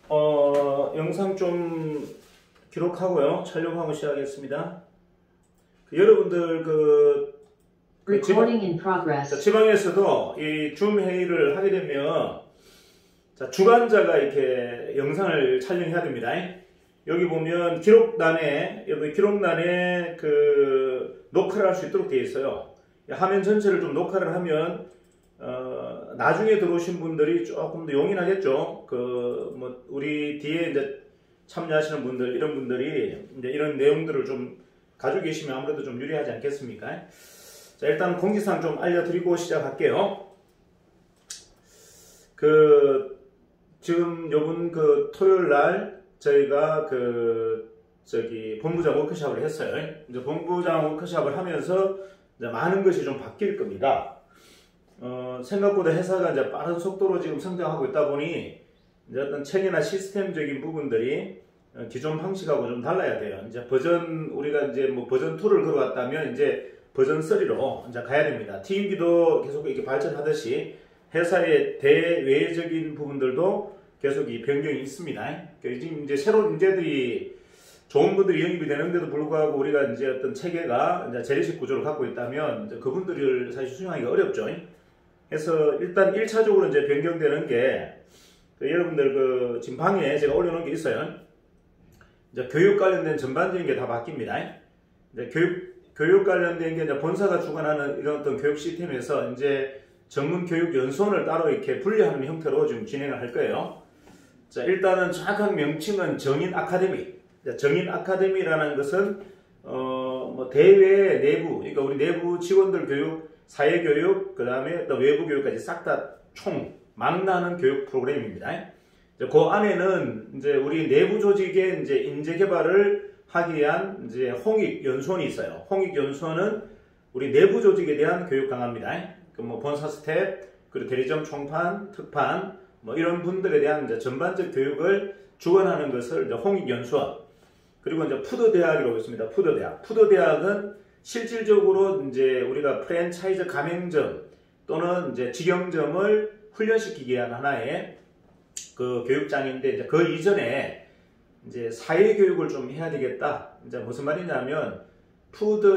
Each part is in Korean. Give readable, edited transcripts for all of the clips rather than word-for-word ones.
영상 좀 기록하고요. 촬영하고 시작하겠습니다. 여러분들 Recording in progress. 지방에서도 이 줌 회의를 하게 되면 주관자가 이렇게 영상을 촬영해야 됩니다. 여기 보면 기록란에 녹화를 할 수 있도록 되어 있어요. 화면 전체를 좀 녹화를 하면 나중에 들어오신 분들이 조금 더 용이하겠죠. 우리 뒤에 이제 참여하시는 분들, 이런 분들이 이제 이런 내용들을 좀 가지고 계시면 아무래도 좀 유리하지 않겠습니까? 자, 일단 공지사항 좀 알려드리고 시작할게요. 지금 요번 토요일 날 저희가 본부장 워크숍을 했어요. 이제 본부장 워크숍을 하면서 이제 많은 것이 좀 바뀔 겁니다. 생각보다 회사가 이제 빠른 속도로 지금 성장하고 있다 보니 이제 어떤 체계나 시스템적인 부분들이 기존 방식하고 좀 달라야 돼요. 이제 우리가 이제 버전 2를 걸어왔다면 이제 버전 3로 이제 가야 됩니다. 팀기도 계속 이렇게 발전하듯이 회사의 대외적인 부분들도 계속 이 변경이 있습니다. 지금 이제 새로운 인재들이 좋은 분들이 영입이 되는데도 불구하고 우리가 이제 어떤 체계가 이제 재래식 구조를 갖고 있다면 이제 그분들을 사실 수용하기가 어렵죠. 그래서 일단 1차적으로 이제 변경되는 게 여러분들 지금 방에 제가 올려놓은 게 있어요. 이제 교육 관련된 전반적인 게 다 바뀝니다. 이제 교육 관련된 게 이제 본사가 주관하는 이런 어떤 교육 시스템에서 이제 전문 교육 연수원을 따로 이렇게 분리하는 형태로 지금 진행을 할 거예요. 자, 일단은 정확한 명칭은 정인 아카데미. 정인 아카데미라는 것은 대외 내부, 그러니까 우리 내부 직원들 교육, 사회 교육, 그 다음에 또 외부 교육까지 싹 다 망라하는 교육 프로그램입니다. 그 안에는 이제 우리 내부 조직의 이제 인재 개발을 하기 위한 이제 홍익 연수원이 있어요. 홍익 연수원은 우리 내부 조직에 대한 교육 강화입니다. 본사 스텝, 그리고 대리점 총판, 특판, 이런 분들에 대한 이제 전반적 교육을 주관하는 것을 이제 홍익 연수원. 그리고 이제 푸드대학이라고 있습니다. 푸드대학. 푸드대학은 실질적으로 이제 우리가 프랜차이즈 가맹점 또는 이제 직영점을 훈련시키기 위한 하나의 교육장인데, 이제 그 이전에 이제 사회교육을 좀 해야 되겠다. 이제 무슨 말이냐면, 푸드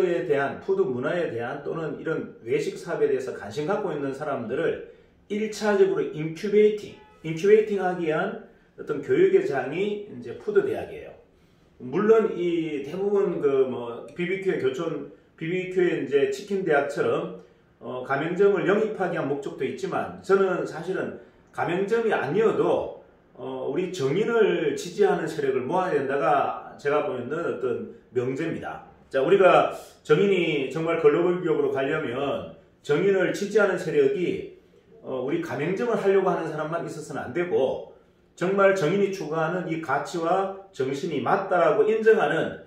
문화에 대한 또는 이런 외식 사업에 대해서 관심 갖고 있는 사람들을 1차적으로 인큐베이팅 하기 위한 어떤 교육의 장이 이제 푸드대학이에요. 물론 이 대부분 BBQ의 이제 치킨대학처럼 가맹점을 영입하기 위한 목적도 있지만, 저는 사실은 가맹점이 아니어도 우리 정인을 지지하는 세력을 모아야 된다가 제가 보는 어떤 명제입니다. 자, 우리가 정인이 정말 글로벌 기업으로 가려면 정인을 지지하는 세력이 우리 가맹점을 하려고 하는 사람만 있어서는 안 되고, 정말 정인이 추구하는 이 가치와 정신이 맞다라고 인정하는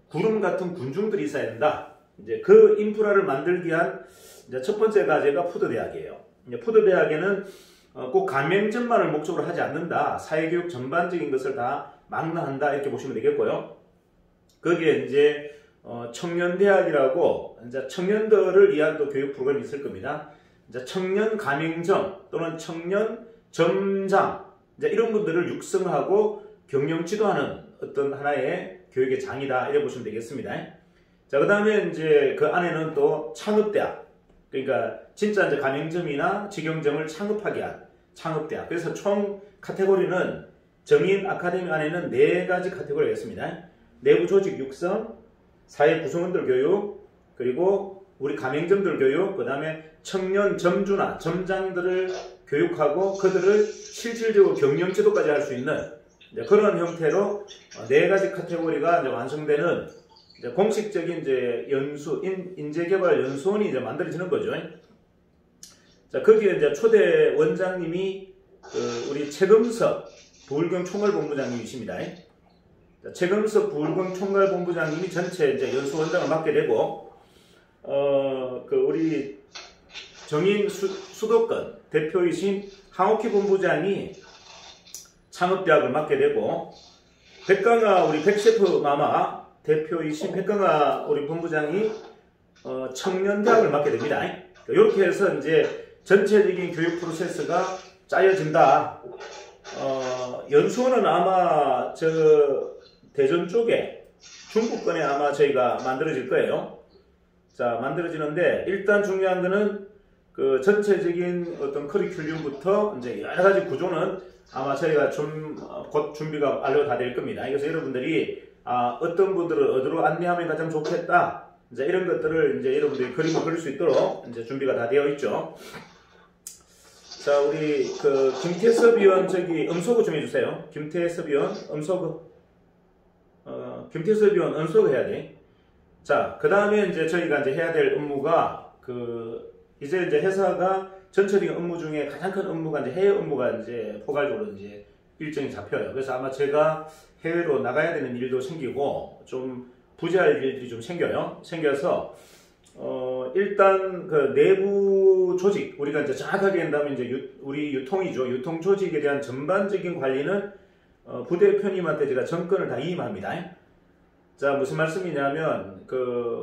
구름 같은 군중들이 있어야 된다. 이제 그 인프라를 만들기 위한 이제 첫 번째 과제가 푸드대학이에요. 푸드대학에는 꼭 가맹점만을 목적으로 하지 않는다. 사회교육 전반적인 것을 다 망라한다. 이렇게 보시면 되겠고요. 거기에 이제 청년대학이라고 이제 청년들을 위한 또 교육 프로그램이 있을 겁니다. 이제 청년 가맹점 또는 청년 점장, 이제 이런 분들을 육성하고 경영 지도하는 어떤 하나의 교육의 장이다. 이렇게 보시면 되겠습니다. 자, 그 다음에 이제 그 안에는 또 창업대학. 그러니까 진짜 이제 가맹점이나 직영점을 창업하게 한 창업대학. 그래서 총 카테고리는 정인 아카데미 안에는 4가지 카테고리가 있습니다. 내부 조직 육성, 사회 구성원들 교육, 그리고 우리 가맹점들 교육, 그 다음에 청년 점주나 점장들을 교육하고 그들을 실질적으로 경영 지도까지 할 수 있는 그런 형태로 4가지 카테고리가 이제 완성되는 이제 공식적인 이제 인재개발 연수원이 이제 만들어지는 거죠. 자, 거기에 이제 초대 원장님이 우리 최금석 부울경 총괄본부장님이십니다. 자, 최금석 부울경 총괄본부장님이 전체 이제 연수원장을 맡게 되고, 우리 정인 수도권 대표이신 황옥희 본부장이 창업대학을 맡게 되고, 백강아 우리 백셰프 마마 대표이신 백강아 우리 본부장이 청년대학을 맡게 됩니다. 이렇게 해서 이제 전체적인 교육 프로세스가 짜여진다. 연수원은 아마 저 대전 쪽에 중부권에 아마 저희가 만들어질 거예요. 자, 만들어지는데 일단 중요한 거는 그 전체적인 어떤 커리큘럼부터 이제 여러 가지 구조는 아마 저희가 곧 준비가 완료 다 될 겁니다. 그래서 여러분들이 어떤 분들을 어디로 안내하면 가장 좋겠다. 이제 이런 것들을 이제 여러분들이 그림을 그릴 수 있도록 이제 준비가 다 되어 있죠. 자, 우리 그 김태섭 위원 저기 음소거 좀 해주세요. 김태섭 위원 음소거. 김태섭 위원 음소거 해야 돼. 자, 그 다음에 이제 저희가 이제 해야 될 업무가 이제 회사가 전체적인 업무 중에 가장 큰 업무가 이제 해외 업무가 이제 포괄적으로 이제 일정이 잡혀요. 그래서 아마 제가 해외로 나가야 되는 일도 생기고 좀 부재할 일들이 좀 생겨서 일단 그 내부 조직 우리가 이제 정확하게 한다면 이제 우리 유통이죠. 유통 조직에 대한 전반적인 관리는 부대표님한테 제가 전권을 다 이임합니다. 자, 무슨 말씀이냐면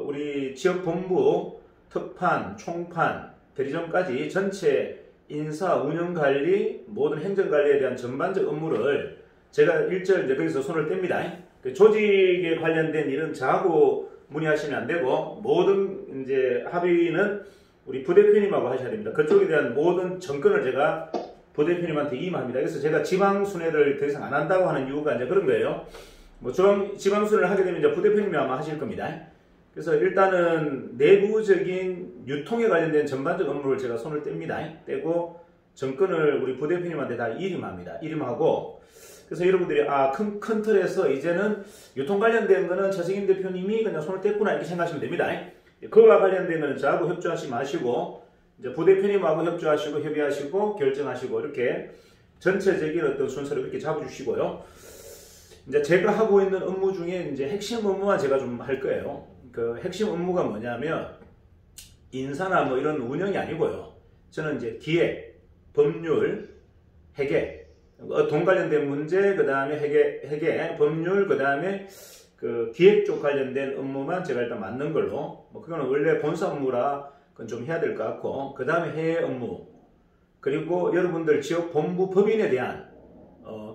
우리 지역 본부, 특판, 총판, 대리점까지 전체 인사, 운영 관리, 모든 행정 관리에 대한 전반적 업무를 제가 일절 이제 거기서 손을 뗍니다. 그 조직에 관련된 일은 저하고 문의하시면 안 되고 모든 이제 합의는 우리 부대표님하고 하셔야 됩니다. 그쪽에 대한 모든 전권을 제가 부대표님한테 이임합니다. 그래서 제가 지방 순회를 더 이상 안 한다고 하는 이유가 이제 그런 거예요. 뭐 지방 순회를 하게 되면 이제 부대표님이 아마 하실 겁니다. 그래서 일단은 내부적인 유통에 관련된 전반적 업무를 제가 손을 떼고 전권을 우리 부대표님한테 다 이임하고 그래서 여러분들이 큰 틀에서 이제는 유통 관련된 거는 최승임 대표님이 그냥 손을 뗐구나 이렇게 생각하시면 됩니다. 그와 관련된 거는 저하고 협조하지 마시고 이제 부대표님하고 협조하시고 협의하시고 결정하시고 이렇게 전체적인 어떤 순서를 그렇게 잡아주시고요. 이제 제가 하고 있는 업무 중에 이제 핵심 업무만 제가 좀 할 거예요. 그 핵심 업무가 뭐냐면 인사나 뭐 이런 운영이 아니고요. 저는 이제 기획, 법률, 회계, 돈 관련된 문제, 그 다음에 회계, 법률, 그 다음에 그 기획 쪽 관련된 업무만 제가 일단 맡는 걸로. 뭐 그거는 원래 본사 업무라 그건 좀 해야 될 것 같고, 그 다음에 해외 업무, 그리고 여러분들 지역 본부 법인에 대한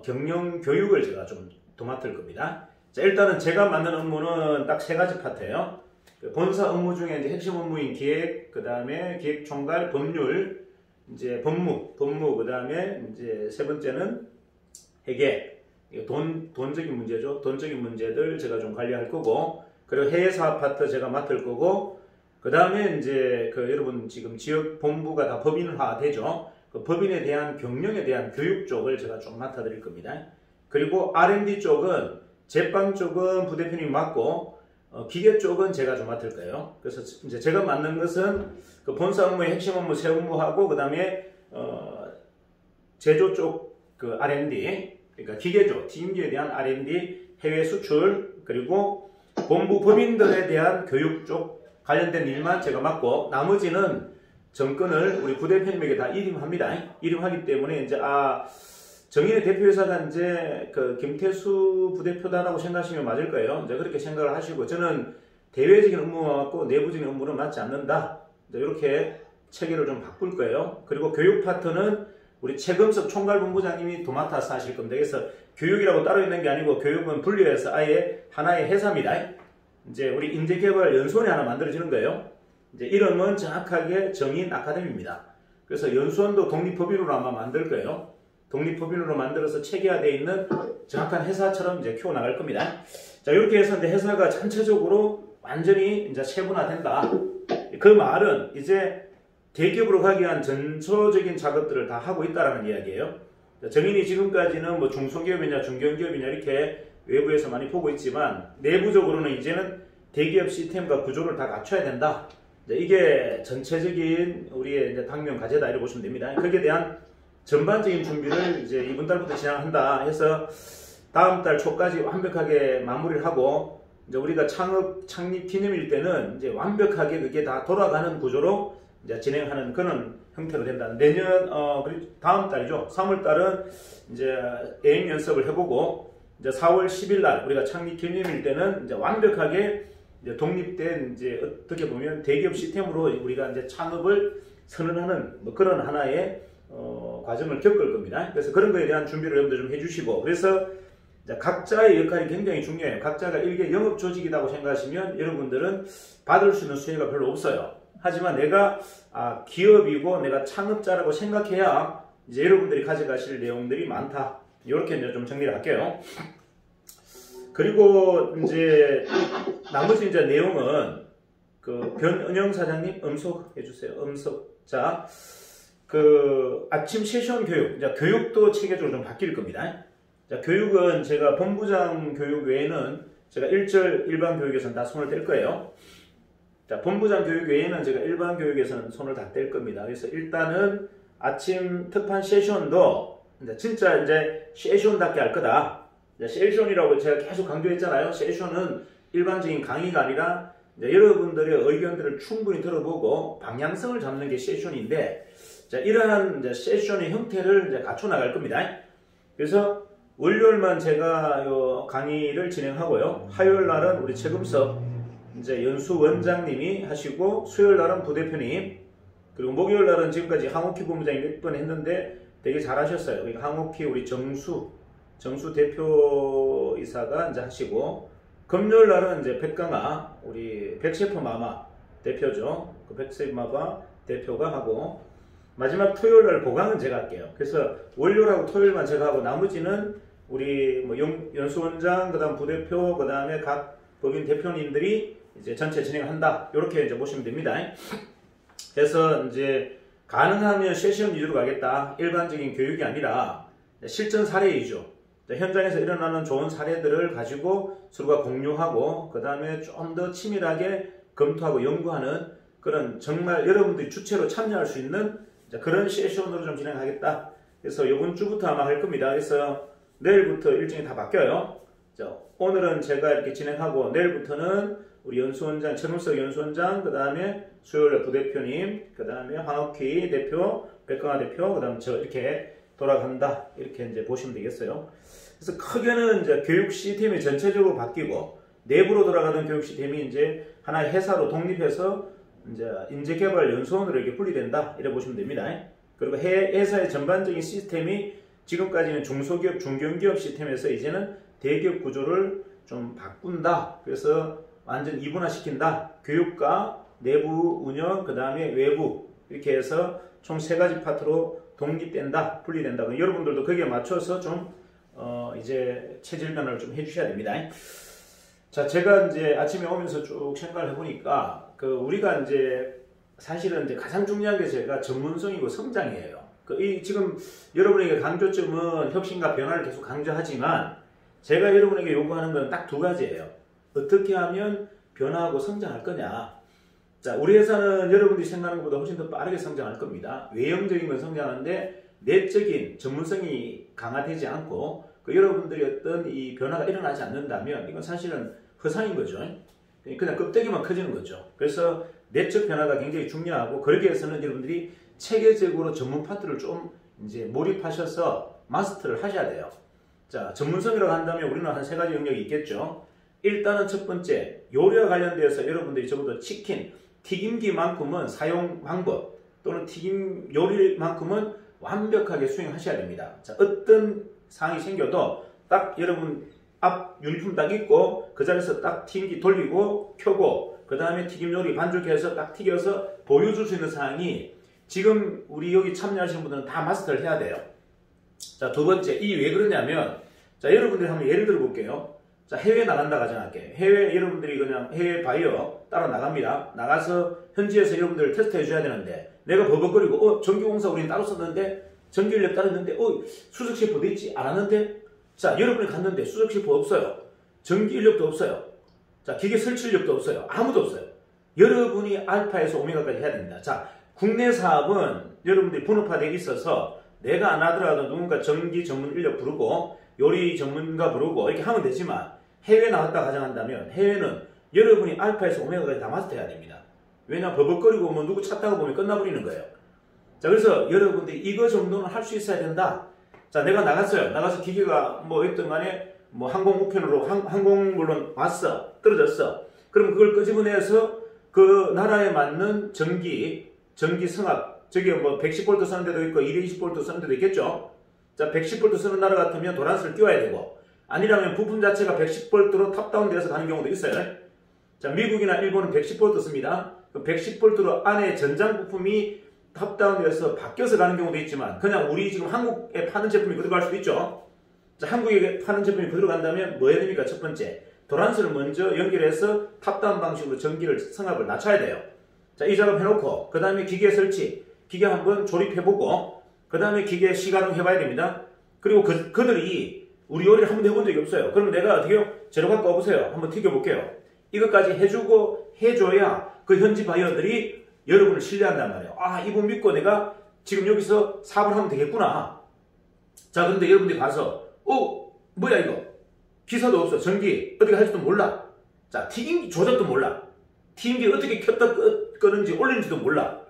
경영 교육을 제가 좀 도맡을 겁니다. 자, 일단은 제가 맡는 업무는 딱 3가지 파트예요. 본사 업무 중에 이제 핵심 업무인 기획, 그 다음에 기획 총괄, 법률, 이제 법무, 그 다음에 이제 3번째는 회계, 돈적인 문제죠. 돈적인 문제들 제가 좀 관리할 거고, 그리고 해외 사업 파트 제가 맡을 거고, 그 다음에 이제 여러분 지금 지역 본부가 다 법인화 되죠. 그 법인에 대한 경영에 대한 교육 쪽을 제가 좀 맡아드릴 겁니다. 그리고 R&D 쪽은 제빵 쪽은 부대표님이 맡고 기계 쪽은 제가 좀 맡을 거예요. 그래서 이제 제가 맡는 것은 그 본사 업무의 핵심 업무 세 업무하고 그 다음에 제조 쪽 그 R&D 그러니까 기계죠. TM기에 대한 R&D 해외 수출 그리고 본부 법인들에 대한 교육 쪽 관련된 일만 제가 맡고 나머지는 정권을 우리 부대표님에게 다 이임합니다. 이임하기 때문에 이제 정인의 대표이사가 이제 김태수 부대표다라고 생각하시면 맞을 거예요. 이제 그렇게 생각을 하시고 저는 대외적인 업무만 맡고 내부적인 업무는 맡지 않는다. 이제 이렇게 체계를 좀 바꿀 거예요. 그리고 교육 파트는 우리 최금석 총괄본부장님이 도맡아서 하실 겁니다. 그래서 교육이라고 따로 있는 게 아니고 교육은 분리해서 아예 하나의 회사입니다. 이제 우리 인재개발 연수원이 하나 만들어지는 거예요. 이제 이름은 정확하게 정인 아카데미입니다. 그래서 연수원도 독립법인으로 아마 만들 거예요. 독립법인으로 만들어서 체계화되어 있는 정확한 회사처럼 이제 키워나갈 겁니다. 자, 이렇게 해서 이제 회사가 전체적으로 완전히 이제 세분화된다. 그 말은 이제 대기업으로 가기 위한 전초적인 작업들을 다 하고 있다라는 이야기예요. 정인이 지금까지는 뭐 중소기업이냐 중견기업이냐 이렇게 외부에서 많이 보고 있지만 내부적으로는 이제는 대기업 시스템과 구조를 다 갖춰야 된다. 이게 전체적인 우리의 이제 당면 과제다 이렇게 보시면 됩니다. 거기에 대한 전반적인 준비를 이제 이번 달부터 진행한다 해서 다음 달 초까지 완벽하게 마무리를 하고 이제 우리가 창립 기념일 때는 이제 완벽하게 그게 다 돌아가는 구조로 이제 진행하는 그런 형태로 된다. 내년 다음 달이죠. 3월 달은 이제 애행 연습을 해보고 이제 4월 10일 날 우리가 창립 기념일 때는 이제 완벽하게 이제 독립된 이제 어떻게 보면 대기업 시스템으로 우리가 이제 창업을 선언하는 뭐 그런 하나의 과정을 겪을 겁니다. 그래서 그런 거에 대한 준비를 여러분들 좀 해주시고, 그래서 각자의 역할이 굉장히 중요해요. 각자가 일개 영업 조직이라고 생각하시면 여러분들은 받을 수 있는 수혜가 별로 없어요. 하지만 내가 기업이고 내가 창업자라고 생각해야 이제 여러분들이 가져가실 내용들이 많다. 이렇게 이제 좀 정리를 할게요. 그리고 이제 나머지 이제 내용은 그 변은영 사장님 음속 해주세요. 음속. 자, 그 아침 세션 교육, 이제 교육도 체계적으로 좀 바뀔 겁니다. 자, 교육은 제가 본부장 교육 외에는 제가 일반 교육에서는 다 손을 뗄 거예요. 자, 본부장 교육 외에는 제가 일반 교육에서는 손을 다 뗄 겁니다. 그래서 일단은 아침 특판 세션도 진짜 이제 세션답게 할 거다. 세션이라고 제가 계속 강조했잖아요. 세션은 일반적인 강의가 아니라 이제 여러분들의 의견들을 충분히 들어보고 방향성을 잡는 게 세션인데, 자, 이러한 이제 세션의 형태를 이제 갖춰 나갈 겁니다. 그래서 월요일만 제가 요 강의를 진행하고요. 화요일 날은 우리 최금석 이제 연수 원장님이 하시고, 수요일 날은 부대표님, 그리고 목요일 날은 지금까지 항옥희 본부장이 몇 번 했는데 되게 잘하셨어요. 그러니까 항옥희 우리 정수 대표이사가 이제 하시고, 금요일 날은 이제 백강아 우리 백셰프 마마 대표죠. 그 백셰프 마마 대표가 하고, 마지막 토요일 날 보강은 제가 할게요. 그래서 월요일하고 토요일만 제가 하고, 나머지는 우리 뭐 연수원장, 그 다음 부대표, 그 다음에 각 법인 대표님들이 이제 전체 진행한다. 이렇게 이제 보시면 됩니다. 그래서 이제 가능하면 세션 위주로 가겠다. 일반적인 교육이 아니라 실전 사례 위주. 현장에서 일어나는 좋은 사례들을 가지고 서로가 공유하고, 그 다음에 좀 더 치밀하게 검토하고 연구하는 그런 정말 여러분들이 주체로 참여할 수 있는 그런 세션으로 좀 진행하겠다. 그래서 이번 주부터 아마 할 겁니다. 그래서 내일부터 일정이 다 바뀌어요. 자, 오늘은 제가 이렇게 진행하고, 내일부터는 우리 연수원장, 최문석 연수원장, 그 다음에 수요일에 부대표님, 그 다음에 황옥희 대표, 백강아 대표, 그 다음 저 이렇게 돌아간다. 이렇게 이제 보시면 되겠어요. 그래서 크게는 이제 교육 시스템이 전체적으로 바뀌고, 내부로 돌아가던 교육 시스템이 이제 하나의 회사로 독립해서 이제 인재개발연수원으로 이렇게 분리된다. 이렇게 보시면 됩니다. 그리고 회사의 전반적인 시스템이 지금까지는 중소기업, 중견기업 시스템에서 이제는 대기업 구조를 좀 바꾼다. 그래서 완전 이분화시킨다. 교육과 내부 운영, 그 다음에 외부, 이렇게 해서 총 3가지 파트로 독립된다, 분리된다. 여러분들도 거기에 맞춰서 좀 이제 체질 변화를 좀 해주셔야 됩니다. 자, 제가 이제 아침에 오면서 쭉 생각을 해보니까 우리가 이제 사실은 이제 가장 중요한 게 제가 전문성이고 성장이에요. 지금 여러분에게 강조점은 혁신과 변화를 계속 강조하지만, 제가 여러분에게 요구하는 건 딱 2가지예요. 어떻게 하면 변화하고 성장할 거냐. 자, 우리 회사는 여러분들이 생각하는 것보다 훨씬 더 빠르게 성장할 겁니다. 외형적인 건 성장하는데 내적인 전문성이 강화되지 않고, 여러분들이 어떤 이 변화가 일어나지 않는다면 이건 사실은 허상인 거죠. 그냥 껍데기만 커지는 거죠. 그래서 내적 변화가 굉장히 중요하고, 그러기 위해서는 여러분들이 체계적으로 전문 파트를 좀 이제 몰입하셔서 마스터를 하셔야 돼요. 자, 전문성이라고 한다면 우리는 한 3가지 영역이 있겠죠. 일단은 첫 번째, 요리와 관련돼서 여러분들이 적어도 치킨, 튀김기만큼은 사용 방법 또는 튀김 요리만큼은 완벽하게 수행하셔야 됩니다. 자, 어떤 상황이 생겨도 딱 여러분 앞 유니폼 딱 입고 그 자리에서 딱 튀김기 돌리고 켜고, 그 다음에 튀김 요리 반죽해서 딱 튀겨서 보여줄 수 있는 상황이 지금 우리 여기 참여하시는 분들은 다 마스터를 해야 돼요. 자, 2번째, 이 왜 그러냐면, 자, 여러분들이 한번 예를 들어 볼게요. 자, 해외 나간다 가정할게요. 해외 여러분들이 그냥 해외 바이어 따라 나갑니다. 나가서 현지에서 여러분들을 테스트 해줘야 되는데, 내가 버벅거리고 전기공사 우리는 따로 썼는데, 전기인력 따로 했는데 수석 셰프 어디 있지? 안 왔는데? 자, 여러분이 갔는데 수석 셰프 없어요. 전기인력도 없어요. 자, 기계 설치 인력도 없어요. 아무도 없어요. 여러분이 알파에서 오메가까지 해야 됩니다. 자, 국내 사업은 여러분들이 분업화되어 있어서 내가 안 하더라도 누군가 전기 전문 인력 부르고 요리 전문가 부르고 이렇게 하면 되지만, 해외 나왔다 가정한다면 해외는 여러분이 알파에서 오메가까지 다 마스터해야 됩니다. 왜냐, 버벅거리고 뭐 누구 차 타고 보면 끝나버리는 거예요. 자, 그래서 여러분들이 이거 정도는 할 수 있어야 된다. 자, 내가 나갔어요. 나가서 기계가 뭐 있든 간에 뭐 항공 우편으로 항공 물론 왔어. 떨어졌어. 그럼 그걸 끄집어내서 그 나라에 맞는 전기 성압 저기 뭐 110V 쓰는 데도 있고 220V 쓰는 데도 있겠죠. 자, 110V 쓰는 나라 같으면 도란스를 띄워야 되고, 아니라면 부품 자체가 110V로 탑다운 돼서 가는 경우도 있어요. 자, 미국이나 일본은 110V 씁니다. 그 110V로 안에 전장 부품이 탑다운 돼서 바뀌어서 가는 경우도 있지만, 그냥 우리 지금 한국에 파는 제품이 그대로 갈 수도 있죠. 자, 한국에 파는 제품이 그대로 간다면 뭐 해야 됩니까? 첫 번째, 도란스를 먼저 연결해서 탑다운 방식으로 전기를 성압을 낮춰야 돼요. 자, 이 작업 해놓고 그 다음에 기계 설치, 기계 한번 조립해보고 그 다음에 기계 시가동 해봐야 됩니다. 그리고 그들이 우리 요리를 한번 해본 적이 없어요. 그럼 내가 어떻게 해요? 재료 갖고 와보세요. 한번 튀겨볼게요. 이것까지 해주고 해줘야 그 현지 바이어들이 여러분을 신뢰한단 말이에요. 아, 이분 믿고 내가 지금 여기서 사업을 하면 되겠구나. 자, 그런데 여러분들이 가서 뭐야 이거? 기사도 없어. 전기 어떻게 할지도 몰라. 자, 튀김기 조작도 몰라. 튀김기 어떻게 켰다 끄는지 올리는지도 몰라.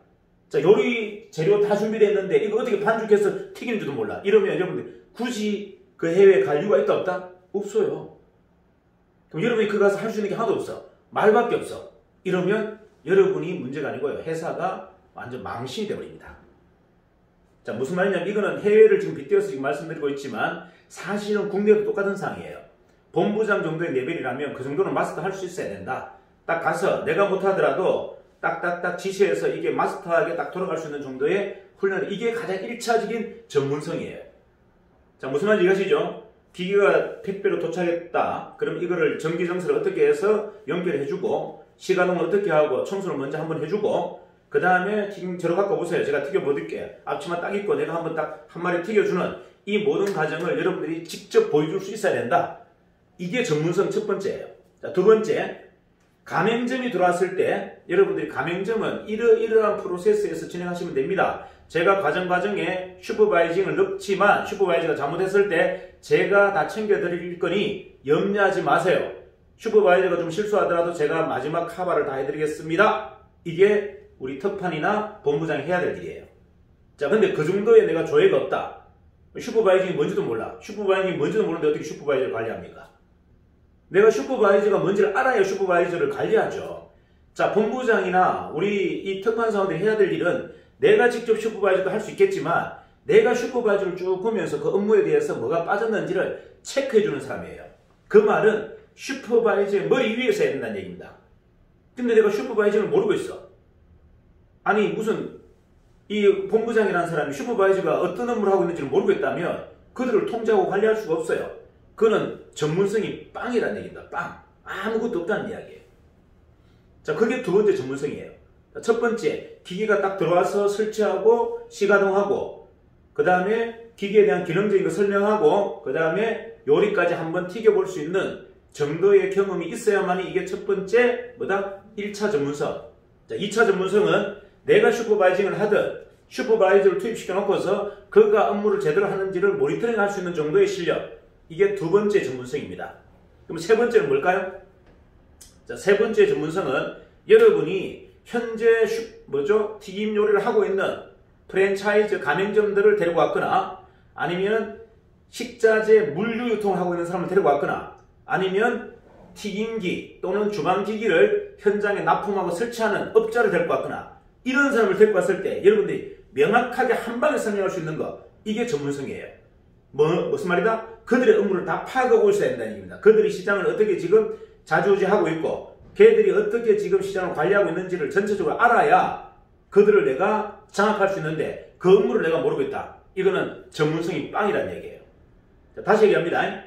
자, 요리 재료 다 준비됐는데 이거 어떻게 반죽해서 튀기는지도 몰라. 이러면 여러분들 굳이 그 해외에 갈 이유가 있다 없다? 없어요. 그럼 여러분이 그 가서 할 수 있는 게 하나도 없어. 말밖에 없어. 이러면 여러분이 문제가 아니고요. 회사가 완전 망신이 되어버립니다. 자, 무슨 말이냐면 이거는 해외를 지금 빗대어서 지금 말씀드리고 있지만 사실은 국내도 똑같은 상황이에요. 본부장 정도의 레벨이라면 그 정도는 마스터할 수 있어야 된다. 딱 가서 내가 못하더라도 딱딱딱 지시해서 이게 마스터하게 딱 돌아갈 수 있는 정도의 훈련, 이게 가장 1차적인 전문성이에요. 자, 무슨 말인지 이해하시죠? 기계가 택배로 도착했다. 그럼 이거를 전기정서를 어떻게 해서 연결해주고 시가동을 어떻게 하고 청소를 먼저 한번 해주고 그 다음에 튀김 재료 갖고 오세요. 제가 튀겨보드릴게요. 앞치마 딱 입고 내가 한번 딱 한 마리 튀겨주는 이 모든 과정을 여러분들이 직접 보여줄 수 있어야 된다. 이게 전문성 첫 번째예요. 자, 두 번째, 가맹점이 들어왔을 때 여러분들이 가맹점은 이러이러한 프로세스에서 진행하시면 됩니다. 제가 과정에 슈퍼바이징을 넣지만 슈퍼바이저가 잘못했을 때 제가 다 챙겨드릴 거니 염려하지 마세요. 슈퍼바이저가 좀 실수하더라도 제가 마지막 카바를 다 해드리겠습니다. 이게 우리 특판이나 본부장이 해야 될 일이에요. 자, 근데 그 정도의 내가 조회가 없다. 슈퍼바이징이 뭔지도 몰라. 슈퍼바이징이 뭔지도 모르는데 어떻게 슈퍼바이저를 관리합니까? 내가 슈퍼바이저가 뭔지를 알아야 슈퍼바이저를 관리하죠. 자, 본부장이나 우리 이 특판 사원들이 해야 될 일은 내가 직접 슈퍼바이저도 할 수 있겠지만 내가 슈퍼바이저를 쭉 보면서 그 업무에 대해서 뭐가 빠졌는지를 체크해주는 사람이에요. 그 말은 슈퍼바이저의 머리 위에서 해야 된다는 얘기입니다. 근데 내가 슈퍼바이저를 모르고 있어. 아니 무슨 이 본부장이라는 사람이 슈퍼바이저가 어떤 업무를 하고 있는지를 모르고 있다면 그들을 통제하고 관리할 수가 없어요. 그는 전문성이 빵이라는 얘기입니다. 빵. 아무것도 없다는 이야기예요. 자, 그게 두 번째 전문성이에요. 자, 첫 번째, 기계가 딱 들어와서 설치하고 시가동하고 그 다음에 기계에 대한 기능적인 거 설명하고 그 다음에 요리까지 한번 튀겨볼 수 있는 정도의 경험이 있어야만이 이게 첫 번째 뭐다? 1차 전문성. 자, 2차 전문성은 내가 슈퍼바이징을 하든 슈퍼바이저를 투입시켜 놓고서 그가 업무를 제대로 하는지를 모니터링 할 수 있는 정도의 실력. 이게 두 번째 전문성입니다. 그럼 세 번째는 뭘까요? 자, 세 번째 전문성은 여러분이 현재 튀김 요리를 하고 있는 프랜차이즈 가맹점들을 데리고 왔거나 아니면 식자재 물류 유통을 하고 있는 사람을 데리고 왔거나 아니면 튀김기 또는 주방기기를 현장에 납품하고 설치하는 업자를 데리고 왔거나 이런 사람을 데리고 왔을 때 여러분들이 명확하게 한 방에 설명할 수 있는 거, 이게 전문성이에요. 무슨 말이다? 그들의 업무를 다 파악하고 있어야 된다는 얘기입니다. 그들이 시장을 어떻게 지금 자주우지하고 있고 걔들이 어떻게 지금 시장을 관리하고 있는지를 전체적으로 알아야 그들을 내가 장악할 수 있는데 그 업무를 내가 모르고 있다. 이거는 전문성이 빵이라는 얘기예요. 자, 다시 얘기합니다.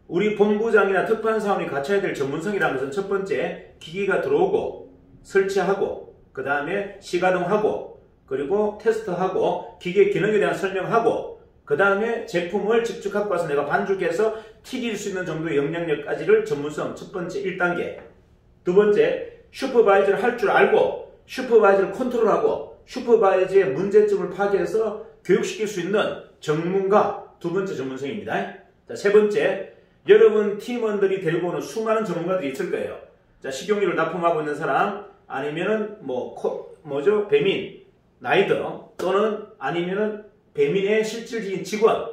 우리 본부장이나 특판사원이 갖춰야 될 전문성이라는 것은 첫 번째, 기기가 들어오고 설치하고 그 다음에 시가동하고 그리고 테스트하고 기계 기능에 대한 설명하고 그 다음에 제품을 직접 갖고 와서 내가 반죽해서 튀길 수 있는 정도의 영향력까지를 전문성 첫 번째 1단계. 두 번째, 슈퍼바이저를 할 줄 알고 슈퍼바이저를 컨트롤하고 슈퍼바이저의 문제점을 파악해서 교육시킬 수 있는 전문가, 두 번째 전문성입니다. 자, 세 번째, 여러분 팀원들이 데리고 오는 수많은 전문가들이 있을 거예요. 자, 식용유를 납품하고 있는 사람, 아니면은 배민, 라이더, 또는 아니면은 배민의 실질적인 직원,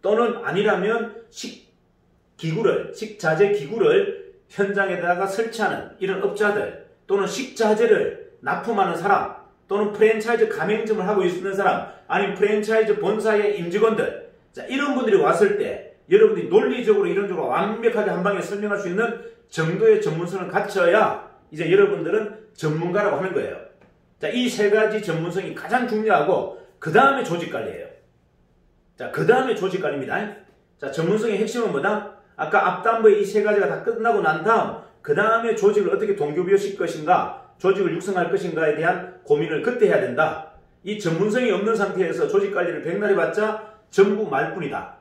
또는 아니라면 식자재 기구를 현장에다가 설치하는 이런 업자들, 또는 식자재를 납품하는 사람, 또는 프랜차이즈 가맹점을 하고 있는 사람, 아니면 프랜차이즈 본사의 임직원들, 자, 이런 분들이 왔을 때 여러분들이 논리적으로 이론적으로 완벽하게 한 방에 설명할 수 있는 정도의 전문성을 갖춰야 이제 여러분들은 전문가라고 하는 거예요. 자, 이 세 가지 전문성이 가장 중요하고 그 다음에 조직관리예요. 자, 그 다음에 조직관리입니다. 자, 전문성의 핵심은 뭐다? 아까 앞단부의 이 세 가지가 다 끝나고 난 다음 그 다음에 조직을 어떻게 동기부여시킬 것인가, 조직을 육성할 것인가에 대한 고민을 그때 해야 된다. 이 전문성이 없는 상태에서 조직관리를 백날 해봤자 전부 말뿐이다.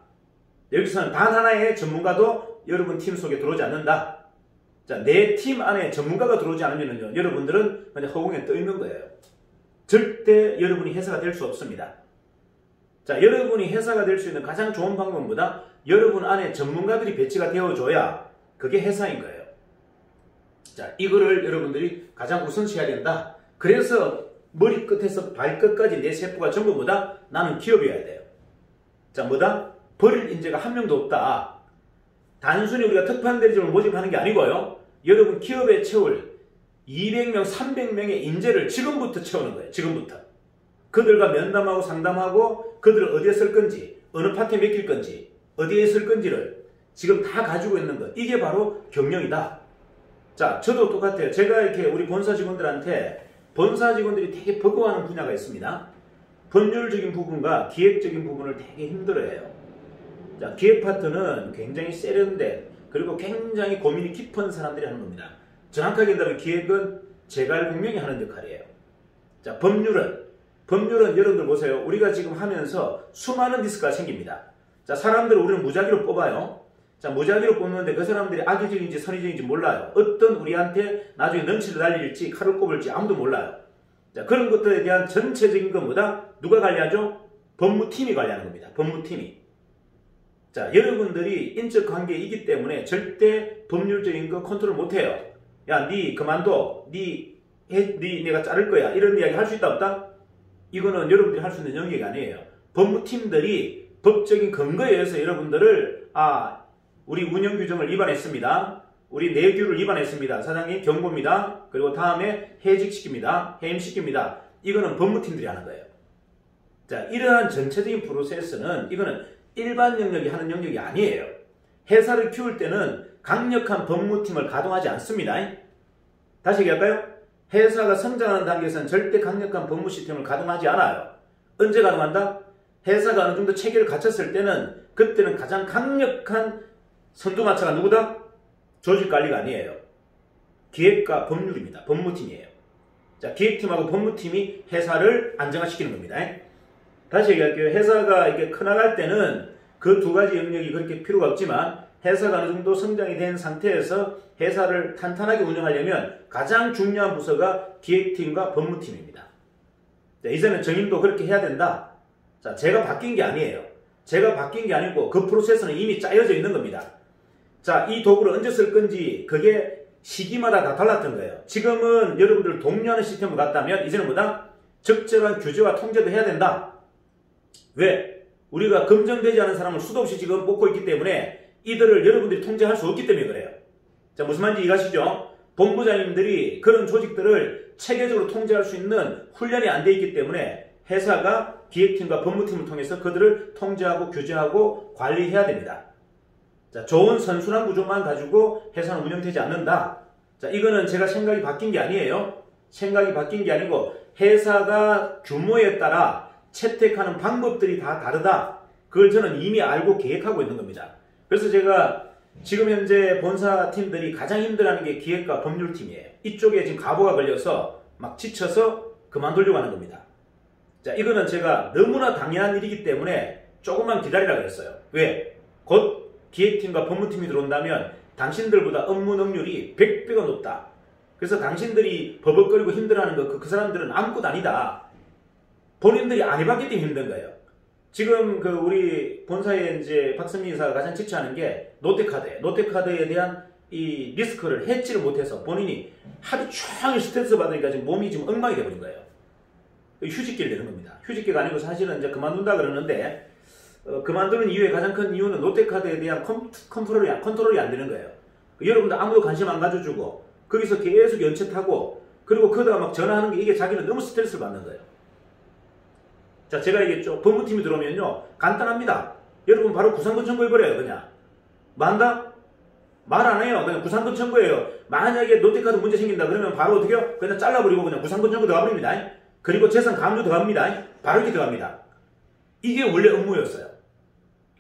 여기서는 단 하나의 전문가도 여러분 팀 속에 들어오지 않는다. 자, 내 팀 안에 전문가가 들어오지 않으면요, 여러분들은 그냥 허공에 떠 있는 거예요. 절대 여러분이 회사가 될 수 없습니다. 자, 여러분이 회사가 될 수 있는 가장 좋은 방법은 뭐다? 여러분 안에 전문가들이 배치가 되어줘야 그게 회사인 거예요. 자, 이거를 여러분들이 가장 우선시해야 된다. 그래서 머리끝에서 발끝까지 내 세포가 전부 뭐다? 나는 기업이어야 돼요. 자, 뭐다? 버릴 인재가 한 명도 없다. 단순히 우리가 특판대리점을 모집하는 게 아니고요. 여러분 기업에 채울 200명, 300명의 인재를 지금부터 채우는 거예요. 지금부터. 그들과 면담하고 상담하고 그들을 어디에 쓸 건지, 어느 파트에 맡길 건지, 어디에 쓸 건지를 지금 다 가지고 있는 것. 이게 바로 경영이다. 자, 저도 똑같아요. 제가 이렇게 우리 본사 직원들한테 본사 직원들이 되게 버거워하는 분야가 있습니다. 법률적인 부분과 기획적인 부분을 되게 힘들어해요. 자, 기획 파트는 굉장히 세련된 그리고 굉장히 고민이 깊은 사람들이 하는 겁니다. 정확하게 말하면 기획은 제갈공명이 하는 역할이에요. 자, 법률은 여러분들 보세요. 우리가 지금 하면서 수많은 리스크가 생깁니다. 자, 사람들을 우리는 무작위로 뽑아요. 자, 무작위로 뽑는데 그 사람들이 악의적인지 선의적인지 몰라요. 어떤 우리한테 나중에 넌치를 날릴지 칼을 꼽을지 아무도 몰라요. 자, 그런 것들에 대한 전체적인 건 뭐다? 누가 관리하죠? 법무팀이 관리하는 겁니다. 법무팀이. 자, 여러분들이 인적 관계이기 때문에 절대 법률적인 거 컨트롤 못해요. 야, 니 그만둬. 내가 자를 거야. 이런 이야기 할 수 있다 없다? 이거는 여러분들이 할 수 있는 영역이 아니에요. 법무팀들이 법적인 근거에 의해서 여러분들을 우리 운영규정을 위반했습니다. 우리 내규를 위반했습니다. 사장님 경고입니다. 그리고 다음에 해직시킵니다. 해임시킵니다. 이거는 법무팀들이 하는 거예요. 자, 이러한 전체적인 프로세스는 이거는 일반 영역이 하는 영역이 아니에요. 회사를 키울 때는 강력한 법무팀을 가동하지 않습니다. 다시 얘기할까요? 회사가 성장하는 단계에서는 절대 강력한 법무 시스템을 가동하지 않아요. 언제 가동한다? 회사가 어느 정도 체계를 갖췄을 때는 그때는 가장 강력한 선두마차가 누구다? 조직관리가 아니에요. 기획과 법률입니다. 법무팀이에요. 자, 기획팀하고 법무팀이 회사를 안정화시키는 겁니다. 다시 얘기할게요. 회사가 이렇게 커나갈 때는 그 두 가지 영역이 그렇게 필요가 없지만 회사가 어느 정도 성장이 된 상태에서 회사를 탄탄하게 운영하려면 가장 중요한 부서가 기획팀과 법무팀입니다. 자, 이제는 정임도 그렇게 해야 된다. 자, 제가 바뀐 게 아니에요. 제가 바뀐 게 아니고 그 프로세스는 이미 짜여져 있는 겁니다. 자, 이 도구를 언제 쓸 건지 그게 시기마다 다 달랐던 거예요. 지금은 여러분들 독려하는 시스템을 갖다면 이제는 뭐다? 적절한 규제와 통제도 해야 된다. 왜? 우리가 검증되지 않은 사람을 수도 없이 지금 뽑고 있기 때문에 이들을 여러분들이 통제할 수 없기 때문에 그래요. 자, 무슨 말인지 이해가시죠? 본부장님들이 그런 조직들을 체계적으로 통제할 수 있는 훈련이 안 돼 있기 때문에 회사가 기획팀과 법무팀을 통해서 그들을 통제하고 규제하고 관리해야 됩니다. 자, 좋은 선순환 구조만 가지고 회사는 운영되지 않는다. 자, 이거는 제가 생각이 바뀐 게 아니에요. 생각이 바뀐 게 아니고 회사가 규모에 따라 채택하는 방법들이 다 다르다. 그걸 저는 이미 알고 계획하고 있는 겁니다. 그래서 제가 지금 현재 본사 팀들이 가장 힘들어하는 게 기획과 법률팀이에요. 이쪽에 지금 가보가 걸려서 막 지쳐서 그만두려고 하는 겁니다. 자, 이거는 제가 너무나 당연한 일이기 때문에 조금만 기다리라 그랬어요. 왜? 곧 기획팀과 법무팀이 들어온다면 당신들보다 업무 능률이 100배가 높다. 그래서 당신들이 버벅거리고 힘들어하는 거 그 사람들은 아무것도 아니다. 본인들이 안 해봤기 때문에 힘든 거예요. 지금 우리 본사에 이제 박선미 이사가 가장 지쳐하는 게 롯데카드예요. 롯데카드에 대한 이 리스크를 해지를 못해서 본인이 하루 종일 스트레스 받으니까 지금 몸이 지금 엉망이 돼버린 거예요. 휴직기를 내는 겁니다. 휴직기가 아니고 사실은 이제 그만둔다 그러는데 그만두는 이유의 가장 큰 이유는 롯데카드에 대한 컨트롤이 안 되는 거예요. 여러분들 아무도 관심 안 가져주고 거기서 계속 연체 타고 그리고 그러다가 막 전화하는 게 이게 자기는 너무 스트레스를 받는 거예요. 자, 제가 얘기했죠. 법무팀이 들어오면요. 간단합니다. 여러분 바로 구상권 청구해버려요. 그냥. 만다? 말 안 해요. 그냥 구상권 청구해요. 만약에 롯데카드 문제 생긴다 그러면 바로 어떻게요? 그냥 잘라버리고 그냥 구상권 청구 들어가버립니다. 그리고 재산 감주 들어갑니다. 바로 이렇게 들어갑니다. 이게 원래 업무였어요.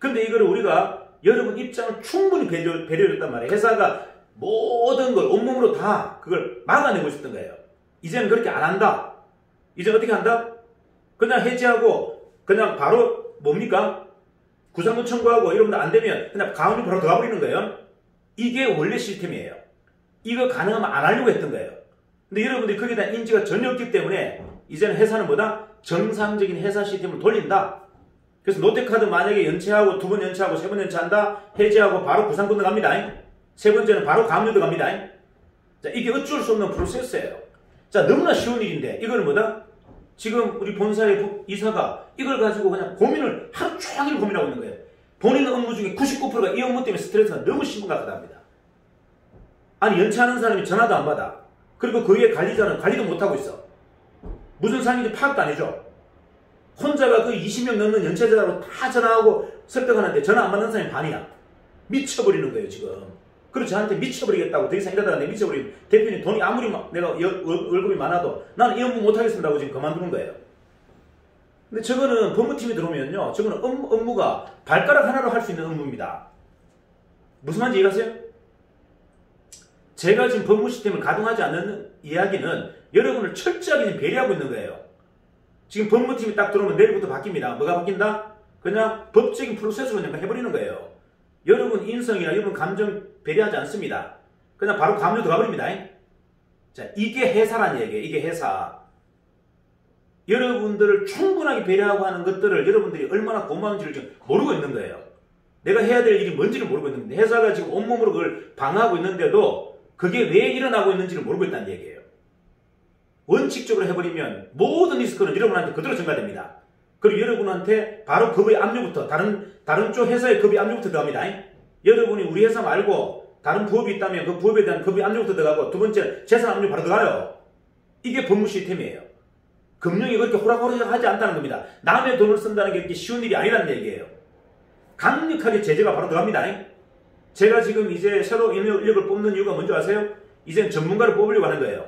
근데 이거를 우리가 여러분 입장을 충분히 배려했단 말이에요. 회사가 모든 걸 온몸으로 다 그걸 막아내고 있었던 거예요. 이제는 그렇게 안 한다. 이제 어떻게 한다? 그냥 해지하고 그냥 바로 뭡니까? 구상권 청구하고 이러면 안 되면 그냥 가운데 바로 들어가 버리는 거예요. 이게 원래 시스템이에요. 이거 가능하면 안 하려고 했던 거예요. 근데 여러분들이 거기에 대한 인지가 전혀 없기 때문에 이제는 회사는 뭐다? 정상적인 회사 시스템을 돌린다. 그래서 롯데카드 만약에 연체하고 2번 연체하고 3번 연체한다. 해지하고 바로 구상권 들어갑니다. 세 번째는 바로 가압류 들어갑니다. 자, 이게 어쩔 수 없는 프로세스예요. 자, 너무나 쉬운 일인데 이거는 뭐다? 지금 우리 본사의 이사가 이걸 가지고 그냥 고민을 하루 종일 고민하고 있는 거예요. 본인 업무 중에 99%가 이 업무 때문에 스트레스가 너무 심각하답니다. 아니 연차하는 사람이 전화도 안 받아. 그리고 그 위에 관리자는 관리도 못하고 있어. 무슨 상인지 파악도 안 해줘. 혼자가 그 20명 넘는 연체자로 다 전화하고 설득하는데 전화 안 받는 사람이 반이야. 미쳐버리는 거예요 지금. 그리고 저한테 미쳐버리겠다고 더 이상 이러다가 내 미쳐버리는 대표님 돈이 아무리 내가 월급이 많아도 나는 이 업무 못하겠습니다고 지금 그만두는 거예요. 근데 저거는 법무팀이 들어오면요. 저거는 업무가 발가락 하나로 할 수 있는 업무입니다. 무슨 말인지 이해가세요? 제가 지금 법무 시스템을 가동하지 않는 이야기는 여러분을 철저하게 지금 배려하고 있는 거예요. 지금 법무팀이 딱 들어오면 내일부터 바뀝니다. 뭐가 바뀐다? 그냥 법적인 프로세스로 그냥 해버리는 거예요. 여러분 인성이나 여러분 감정 배려하지 않습니다. 그냥 바로 감정 들어가 버립니다. 자, 이게 회사란 얘기예요. 이게 회사. 여러분들을 충분하게 배려하고 하는 것들을 여러분들이 얼마나 고마운지를 지금 모르고 있는 거예요. 내가 해야 될 일이 뭔지를 모르고 있는 건데 회사가 지금 온몸으로 그걸 방어하고 있는데도 그게 왜 일어나고 있는지를 모르고 있다는 얘기예요. 원칙적으로 해버리면 모든 리스크는 여러분한테 그대로 전가됩니다. 그리고 여러분한테 바로 급의 압류부터 다른 쪽 회사의 급의 압류부터 들어갑니다. 여러분이 우리 회사 말고 다른 부업이 있다면 그 부업에 대한 급의 압류부터 들어가고 두 번째 재산 압류 바로 들어가요. 이게 법무 시스템이에요. 금융이 그렇게 호락호락하지 않다는 겁니다. 남의 돈을 쓴다는 게 그렇게 쉬운 일이 아니라는 얘기예요. 강력하게 제재가 바로 들어갑니다. 제가 지금 이제 새로 인력을 뽑는 이유가 뭔지 아세요? 이젠 전문가를 뽑으려고 하는 거예요.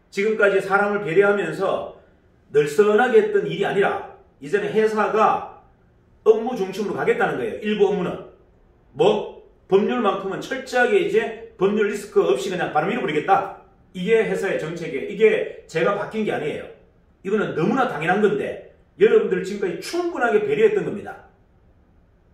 지금까지 사람을 배려하면서 널널하게 했던 일이 아니라 이제는 회사가 업무 중심으로 가겠다는 거예요. 일부 업무는. 뭐? 법률만큼은 철저하게 이제 법률 리스크 없이 그냥 바로 밀어버리겠다. 이게 회사의 정책이에요. 이게 제가 바뀐 게 아니에요. 이거는 너무나 당연한 건데 여러분들 지금까지 충분하게 배려했던 겁니다.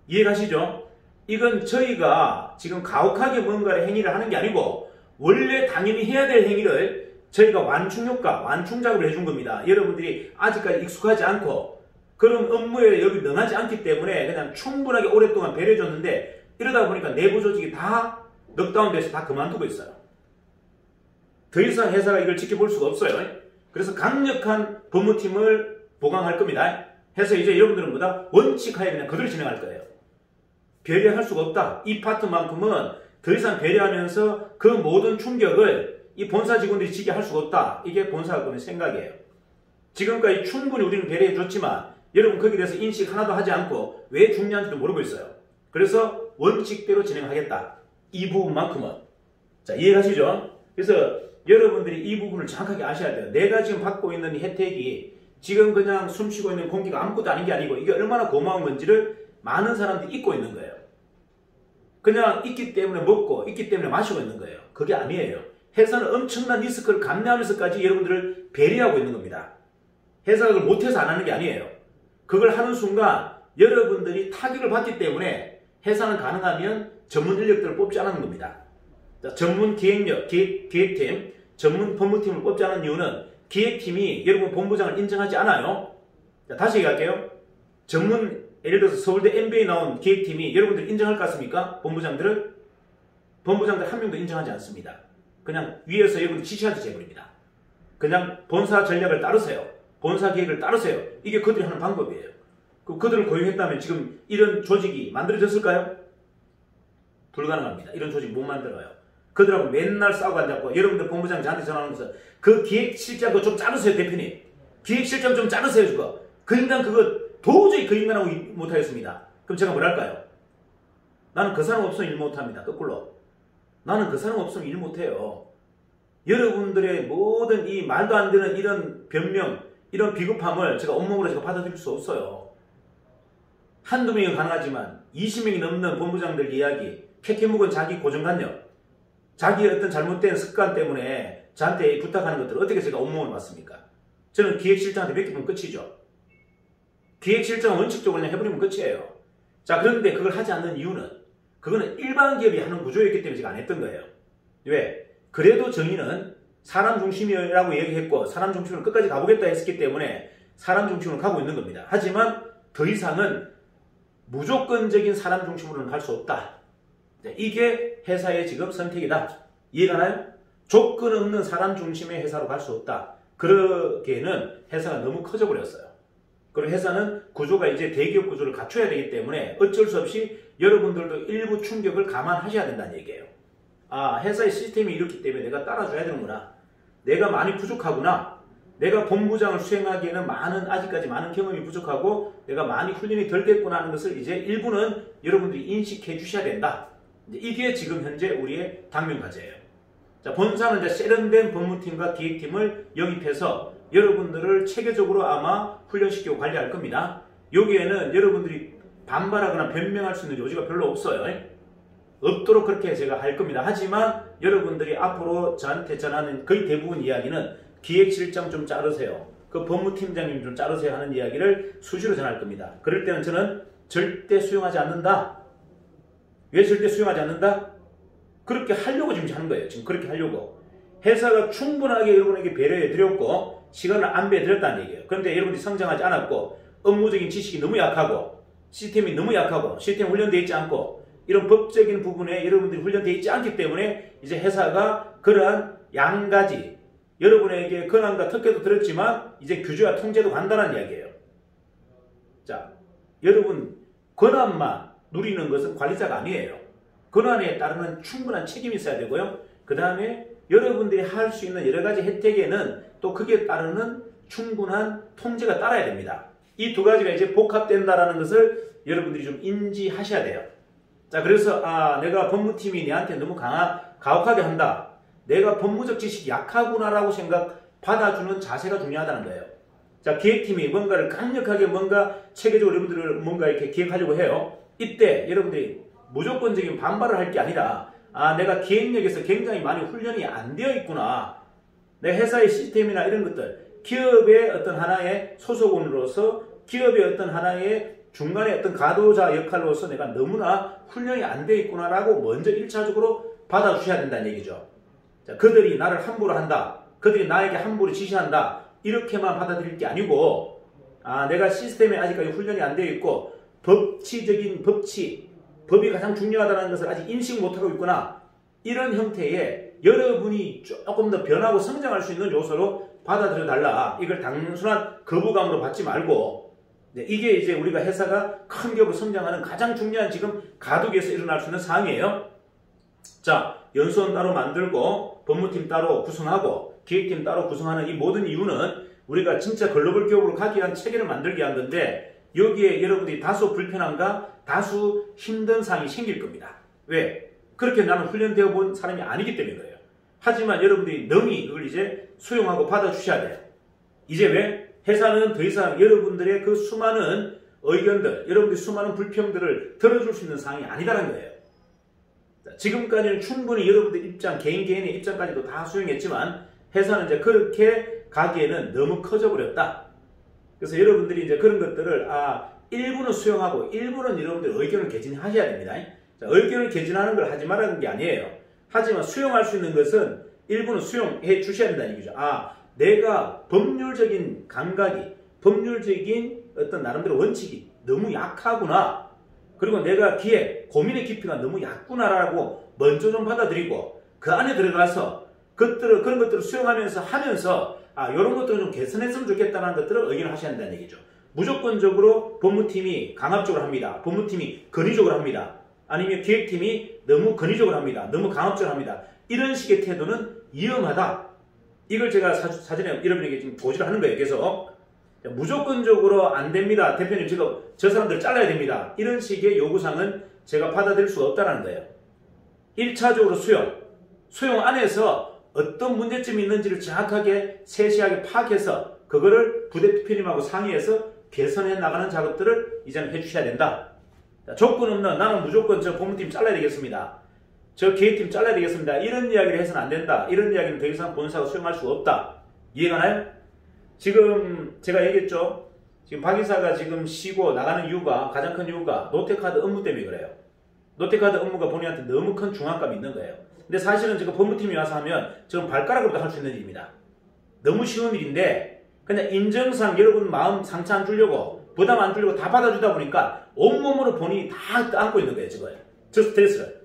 이해가시죠? 이건 저희가 지금 가혹하게 뭔가를 행위를 하는 게 아니고 원래 당연히 해야 될 행위를 저희가 완충효과, 완충작업을 해준 겁니다. 여러분들이 아직까지 익숙하지 않고 그런 업무에 여기 능하지 않기 때문에 그냥 충분하게 오랫동안 배려해줬는데 이러다 보니까 내부 조직이 다 넉다운돼서 다 그만두고 있어요. 더 이상 회사가 이걸 지켜볼 수가 없어요. 그래서 강력한 법무팀을 보강할 겁니다. 해서 이제 여러분들은 뭐다? 원칙하에 그냥 그대로 진행할 거예요. 배려할 수가 없다. 이 파트만큼은 더 이상 배려하면서 그 모든 충격을 이 본사 직원들이 지게 할 수가 없다. 이게 본사의 생각이에요. 지금까지 충분히 우리는 배려해줬지만 여러분 거기에 대해서 인식 하나도 하지 않고 왜 중요한지도 모르고 있어요. 그래서 원칙대로 진행하겠다. 이 부분만큼은. 자, 이해가시죠? 그래서 여러분들이 이 부분을 정확하게 아셔야 돼요. 내가 지금 받고 있는 이 혜택이 지금 그냥 숨쉬고 있는 공기가 아무것도 아닌 게 아니고 이게 얼마나 고마운 건지를 많은 사람들이 잊고 있는 거예요. 그냥 있기 때문에 먹고 있기 때문에 마시고 있는 거예요. 그게 아니에요. 회사는 엄청난 리스크를 감내하면서까지 여러분들을 배려하고 있는 겁니다. 회사가 그걸 못해서 안 하는 게 아니에요. 그걸 하는 순간 여러분들이 타격을 받기 때문에 회사는 가능하면 전문 인력들을 뽑지 않는 겁니다. 자, 전문 기획팀, 전문 법무팀을 뽑지 않은 이유는 기획팀이 여러분 본부장을 인정하지 않아요. 자, 다시 얘기할게요. 예를 들어서 서울대 MBA 나온 기획팀이 여러분들 인정할 것 같습니까? 본부장들은? 본부장들 한 명도 인정하지 않습니다. 그냥 위에서 여러분들 지시하듯이 해버립니다. 그냥 본사 전략을 따르세요. 본사 계획을 따르세요. 이게 그들이 하는 방법이에요. 그들을 고용했다면 지금 이런 조직이 만들어졌을까요? 불가능합니다. 이런 조직 못 만들어요. 그들하고 맨날 싸우고 앉았고, 여러분들 본부장 저한테 전화하면서 그 기획실장 좀 자르세요, 대표님. 기획실장 좀 자르세요, 그거. 그 인간 그거 도저히 그 인간하고 못하겠습니다. 그럼 제가 뭐랄까요? 나는 그 사람 없으면 일 못합니다. 거꾸로. 나는 그 사람 없으면 일 못해요. 여러분들의 모든 이 말도 안 되는 이런 변명, 이런 비겁함을 제가 온몸으로 제가 받아들일 수 없어요. 한두 명이 가능하지만 20명이 넘는 본부장들 이야기, 캐캐묵은 자기 고정관념, 자기의 어떤 잘못된 습관 때문에 저한테 부탁하는 것들을 어떻게 제가 온몸을 맞습니까? 저는 기획실장한테 맡기면 끝이죠. 기획실장은 원칙적으로 그냥 해버리면 끝이에요. 자, 그런데 그걸 하지 않는 이유는 그거는 일반 기업이 하는 구조였기 때문에 제가 안 했던 거예요. 왜? 그래도 정의는 사람 중심이라고 얘기했고 사람 중심으로 끝까지 가보겠다 했기 때문에 사람 중심으로 가고 있는 겁니다. 하지만 더 이상은 무조건적인 사람 중심으로는 갈 수 없다. 이게 회사의 지금 선택이다. 이해가나요? 조건 없는 사람 중심의 회사로 갈 수 없다. 그러기에는 회사가 너무 커져 버렸어요. 그리고 회사는 구조가 이제 대기업 구조를 갖춰야 되기 때문에 어쩔 수 없이 여러분들도 일부 충격을 감안하셔야 된다는 얘기예요. 아, 회사의 시스템이 이렇기 때문에 내가 따라줘야 되는구나. 내가 많이 부족하구나. 내가 본부장을 수행하기에는 아직까지 많은 경험이 부족하고 내가 많이 훈련이 덜 됐구나 하는 것을 이제 일부는 여러분들이 인식해 주셔야 된다. 이게 지금 현재 우리의 당면 과제예요. 자, 본사는 이제 세련된 법무팀과 기획팀을 영입해서 여러분들을 체계적으로 아마 훈련시키고 관리할 겁니다. 여기에는 여러분들이 반발하거나 변명할 수 있는 여지가 별로 없어요. 없도록 그렇게 제가 할 겁니다. 하지만 여러분들이 앞으로 저한테 전하는 거의 대부분 이야기는 기획실장 좀 자르세요. 그 법무팀장님 좀 자르세요 하는 이야기를 수시로 전할 겁니다. 그럴 때는 저는 절대 수용하지 않는다. 왜 절대 수용하지 않는다? 그렇게 하려고 지금 하는 거예요. 지금 그렇게 하려고. 회사가 충분하게 여러분에게 배려해 드렸고 시간을 안배해 드렸다는 얘기예요. 그런데 여러분들이 성장하지 않았고 업무적인 지식이 너무 약하고 시스템이 너무 약하고 시스템 훈련되어 있지 않고 이런 법적인 부분에 여러분들이 훈련되어 있지 않기 때문에 이제 회사가 그러한 양가지 여러분에게 권한과 특혜도 들었지만 이제 규제와 통제도 간다는 이야기예요. 자, 여러분 권한만 누리는 것은 관리자가 아니에요. 권한에 따르는 충분한 책임이 있어야 되고요. 그 다음에 여러분들이 할 수 있는 여러 가지 혜택에는 또 그게 따르는 충분한 통제가 따라야 됩니다. 이 두 가지가 이제 복합된다라는 것을 여러분들이 좀 인지하셔야 돼요. 자, 그래서 내가 법무팀이 내한테 너무 가혹하게 한다. 내가 법무적 지식이 약하구나라고 받아주는 자세가 중요하다는 거예요. 자, 기획팀이 뭔가를 강력하게 뭔가 체계적으로 여러분들을 뭔가 이렇게 기획하려고 해요. 이때 여러분들이 무조건적인 반발을 할 게 아니라 내가 기획력에서 굉장히 많이 훈련이 안 되어 있구나. 내 회사의 시스템이나 이런 것들, 기업의 어떤 하나의 소속원으로서 기업의 어떤 하나의 중간에 어떤 가도자 역할로서 내가 너무나 훈련이 안 되어 있구나라고 먼저 1차적으로 받아주셔야 된다는 얘기죠. 자, 그들이 나를 함부로 한다. 그들이 나에게 함부로 지시한다. 이렇게만 받아들일 게 아니고 내가 시스템에 아직까지 훈련이 안 되어 있고 법치적인 법이 가장 중요하다는 것을 아직 인식 못하고 있구나. 이런 형태의 여러분이 조금 더 변하고 성장할 수 있는 요소로 받아들여 달라. 이걸 단순한 거부감으로 받지 말고 이게 이제 우리가 회사가 큰 기업으로 성장하는 가장 중요한 지금 가독에서 일어날 수 있는 사항이에요. 자, 연수원 따로 만들고 법무팀 따로 구성하고 기획팀 따로 구성하는 이 모든 이유는 우리가 진짜 글로벌 기업으로 가기 위한 체계를 만들게 한 건데 여기에 여러분들이 다소 불편함과 다소 힘든 사항이 생길 겁니다. 왜? 그렇게 나는 훈련되어 본 사람이 아니기 때문에 그래요. 하지만 여러분들이 능히 그걸 이제 수용하고 받아주셔야 돼요. 이제 왜? 회사는 더 이상 여러분들의 그 수많은 의견들, 여러분들의 수많은 불평들을 들어줄 수 있는 상황이 아니다라는 거예요. 지금까지는 충분히 여러분들 입장, 개인의 입장까지도 다 수용했지만 회사는 이제 그렇게 가기에는 너무 커져버렸다. 그래서 여러분들이 이제 그런 것들을 일부는 수용하고 일부는 여러분들 의견을 개진하셔야 됩니다. 자, 의견을 개진하는 걸 하지 말라는 게 아니에요. 하지만 수용할 수 있는 것은 일부는 수용해 주셔야 된다는 얘기죠. 내가 법률적인 감각이, 법률적인 어떤 나름대로 원칙이 너무 약하구나. 그리고 내가 고민의 깊이가 너무 얕구나라고 먼저 좀 받아들이고 그 안에 들어가서 그런 것들을 수용하면서 이런 것들을 좀 개선했으면 좋겠다는 것들을 의견을 하셔야 한다는 얘기죠. 무조건적으로 법무팀이 강압적으로 합니다. 법무팀이 권위적으로 합니다. 아니면 기획팀이 너무 권위적으로 합니다. 너무 강압적으로 합니다. 이런 식의 태도는 위험하다. 이걸 제가 사전에 여러분에게 지금 고지를 하는 거예요. 그래서 무조건적으로 안 됩니다. 대표님 지금 저 사람들 잘라야 됩니다. 이런 식의 요구사항은 제가 받아들일 수가 없다는 거예요. 1차적으로 수용 안에서 어떤 문제점이 있는지를 정확하게 세세하게 파악해서 그거를 부대표님하고 상의해서 개선해 나가는 작업들을 이제는 해주셔야 된다. 자, 조건 없는 나는 무조건 저 본부팀 잘라야 되겠습니다. 저 기획팀 잘라야 되겠습니다. 이런 이야기를 해서는 안 된다. 이런 이야기는 더 이상 본사가 수용할 수가 없다. 이해가 나요? 지금 제가 얘기했죠. 지금 박 이사가 지금 쉬고 나가는 이유가 가장 큰 이유가 롯데카드 업무 때문에 그래요. 롯데카드 업무가 본인한테 너무 큰 중압감이 있는 거예요. 근데 사실은 지금 법무팀이 와서 하면 지금 발가락으로도 할 수 있는 일입니다. 너무 쉬운 일인데 그냥 인정상 여러분 마음 상처 안 주려고 부담 안 주려고 다 받아주다 보니까 온몸으로 본인이 다 안고 있는 거예요. 지금 저 스트레스를.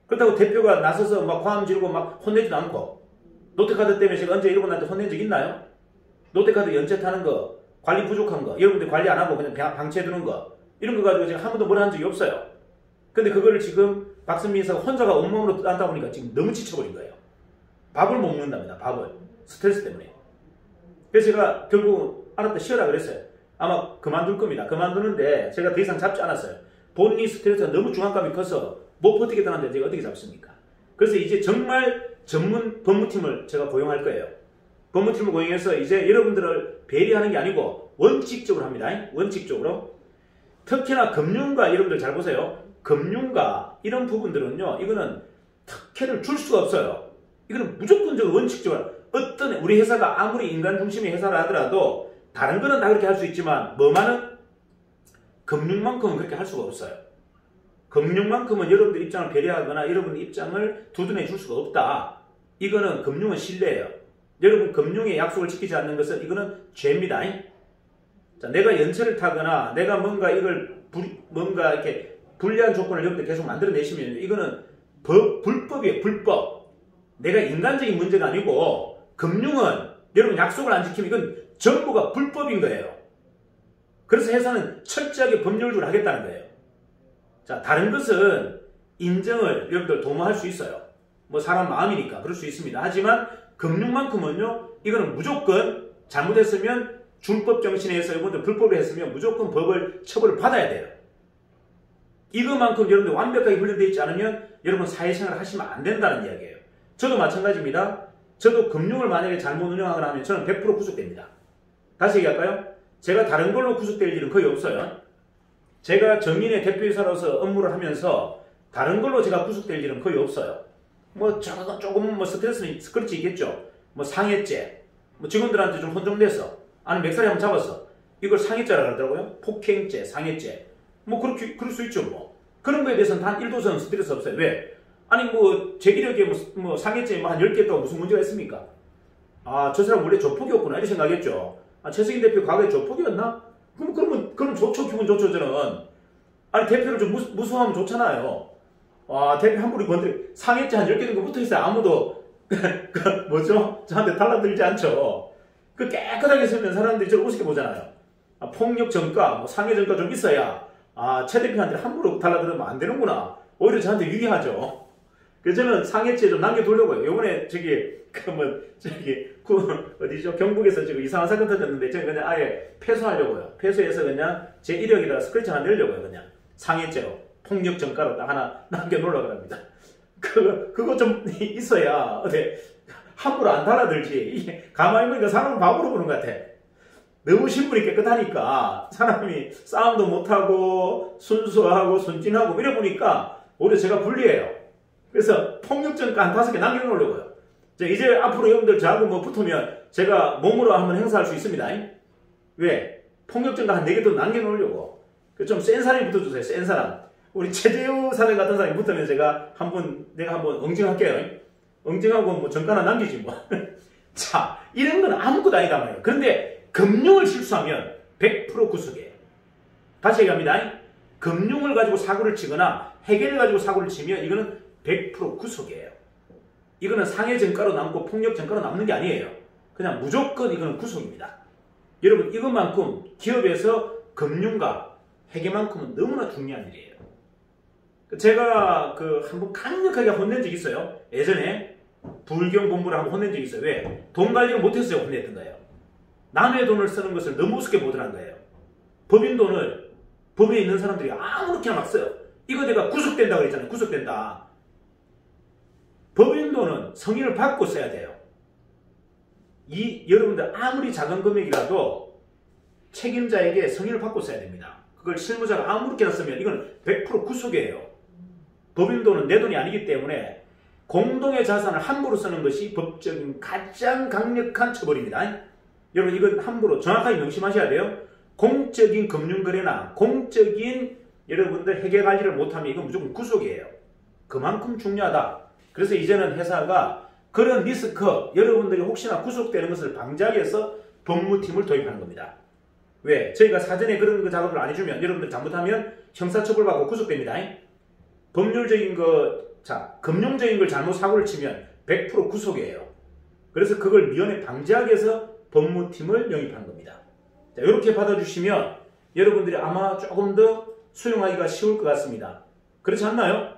그렇다고 대표가 나서서 막 화음 지르고 막 혼내지도 않고 롯데카드 때문에 제가 언제 여러분한테 혼낸 적 있나요? 롯데카드 연체 타는 거, 관리 부족한 거, 여러분들 관리 안 하고 그냥 방치해두는 거 이런 거 가지고 제가 한 번도 뭐라 한 적이 없어요. 근데 그거를 지금 박선민 이사가 혼자가 온몸으로 안다 보니까 지금 너무 지쳐버린 거예요. 밥을 못 먹는답니다. 밥을. 스트레스 때문에. 그래서 제가 결국 알았다 쉬어라 그랬어요. 아마 그만둘 겁니다. 그만두는데 제가 더 이상 잡지 않았어요. 본인이 스트레스가 너무 중압감이 커서 못 버티겠다는데 제가 어떻게 잡습니까? 그래서 이제 정말 전문 법무팀을 제가 고용할 거예요. 법무팀을 고용해서 이제 여러분들을 배려하는 게 아니고 원칙적으로 합니다. 원칙적으로. 특히나 금융과 여러분들 잘 보세요. 금융과 이런 부분들은요. 이거는 특혜를 줄 수가 없어요. 이거는 무조건적으로 원칙적으로 어떤 우리 회사가 아무리 인간 중심의 회사라 하더라도 다른 거는 다 그렇게 할 수 있지만 뭐만은 금융만큼은 그렇게 할 수가 없어요. 금융만큼은 여러분들 입장을 배려하거나 여러분의 입장을 두둔해 줄 수가 없다. 이거는 금융은 신뢰예요. 여러분 금융의 약속을 지키지 않는 것은 이거는 죄입니다. 자, 내가 연체를 타거나 내가 뭔가 이걸 뭔가 이렇게 불리한 조건을 여러분들 계속 만들어내시면 이거는 불법이에요. 불법. 내가 인간적인 문제가 아니고 금융은 여러분 약속을 안 지키면 이건 전부가 불법인 거예요. 그래서 회사는 철저하게 법률적으로 하겠다는 거예요. 자, 다른 것은 인정을 여러분들 도모할 수 있어요. 뭐 사람 마음이니까 그럴 수 있습니다. 하지만 금융만큼은요, 이거는 무조건 잘못했으면 준법 정신에서 여러분들 불법을 했으면 무조건 법을 처벌을 받아야 돼요. 이것만큼 여러분들 완벽하게 훈련되어 있지 않으면 여러분 사회생활을 하시면 안 된다는 이야기예요. 저도 마찬가지입니다. 저도 금융을 만약에 잘못 운영하거나 하면 저는 100% 구속됩니다. 다시 얘기할까요? 제가 다른 걸로 구속될 일은 거의 없어요. 제가 정인의 대표이사로서 업무를 하면서 다른 걸로 제가 구속될 일은 거의 없어요. 뭐 조금 뭐 스트레스는 그렇지 있겠죠. 뭐 상해죄, 뭐 직원들한테 좀 혼종돼서 아니 맥살이 한번 잡았어. 이걸 상해죄라고 하더라고요. 폭행죄, 상해죄. 뭐 그럴 수 있죠. 뭐 그런 거에 대해서는 단 1도선 스트레스 없어요. 왜? 아니 뭐 제 기력에 뭐 상해죄 뭐 한 10개 또 무슨 문제가 있습니까? 아, 저 사람 원래 조폭이었구나 이렇게 생각했죠. 아, 최승희 대표 과거에 조폭이었나? 그럼 좋죠. 기분 좋죠. 저는. 아니 대표를 좀 무수하면 좋잖아요. 와, 대표 함부로 건드려 상해죄 한 10개 정도 붙어있어요. 아무도 뭐죠? 저한테 달라들지 않죠. 그 깨끗하게 쓰면 사람들이 저를 우습게 보잖아요. 아, 폭력 전과, 뭐 상해 전과 좀 있어야 최 대표한테 함부로 달라들으면 안 되는구나. 오히려 저한테 유리하죠. 그래서 저는 상해죄 좀 남겨두려고요. 요번에 어디죠? 경북에서 지금 이상한 사건 터졌는데 저는 그냥 아예 패소하려고요. 패소해서 그냥 제 이력에다가 스크래치 하나 내려고요. 그냥 상해죄로 폭력 전과로 딱 하나 남겨놓으려고 합니다. 그거 좀 있어야 함부로 안 달라들지. 이게 가만히 보니까 사람을 바보로 보는 것 같아. 너무 신분이 깨끗하니까 사람이 싸움도 못하고 순수하고 순진하고 이래 보니까 오히려 제가 불리해요. 그래서 폭력전과 한 5개 남겨놓으려고요. 이제 앞으로 여러분들 저하고 뭐 붙으면 제가 몸으로 한번 행사할 수 있습니다. 왜? 폭력전과 한 4개 더 남겨놓으려고. 좀 센 사람이 붙어주세요. 센 사람. 우리 최재우 사장 같은 사람이 붙으면 내가 한번 응징할게요. 응징하고 뭐 전과나 남기지 뭐. 자, 이런 건 아무것도 아니다 말이에요. 그런데 금융을 실수하면 100% 구속이에요. 다시 얘기합니다. 금융을 가지고 사고를 치거나 해결을 가지고 사고를 치면 이거는 100% 구속이에요. 이거는 상해 전과로 남고 폭력 전과로 남는 게 아니에요. 그냥 무조건 이거는 구속입니다. 여러분 이것만큼 기업에서 금융과 회계만큼은 너무나 중요한 일이에요. 제가 한번 강력하게 혼낸 적이 있어요. 예전에 불경 본부를 한번 혼낸 적이 있어요. 왜? 돈 관리를 못했어요. 혼냈던 거예요. 남의 돈을 쓰는 것을 너무 우습게 보더란 거예요. 법인 돈을 법에 있는 사람들이 아무렇게나 막 써요. 이거 내가 구속된다고 그랬잖아요. 구속된다. 법인 돈은 성인을 받고 써야 돼요. 여러분들 아무리 작은 금액이라도 책임자에게 성인을 받고 써야 됩니다. 그걸 실무자가 아무렇게나 쓰면 이건 100% 구속이에요. 법인 돈은 내 돈이 아니기 때문에 공동의 자산을 함부로 쓰는 것이 법적인 가장 강력한 처벌입니다. 여러분 이건 함부로 정확하게 명심하셔야 돼요. 공적인 금융거래나 공적인 여러분들 회계관리를 못하면 이건 무조건 구속이에요. 그만큼 중요하다. 그래서 이제는 회사가 그런 리스크, 여러분들이 혹시나 구속되는 것을 방지하기 위해서 법무팀을 도입하는 겁니다. 왜? 저희가 사전에 그런 작업을 안 해주면 여러분들 잘못하면 형사처벌받고 구속됩니다. 법률적인 금융적인 걸 잘못 사고를 치면 100% 구속이에요. 그래서 그걸 미연에 방지하기 위해서 법무팀을 영입하는 겁니다. 자, 이렇게 받아주시면 여러분들이 아마 조금 더 수용하기가 쉬울 것 같습니다. 그렇지 않나요?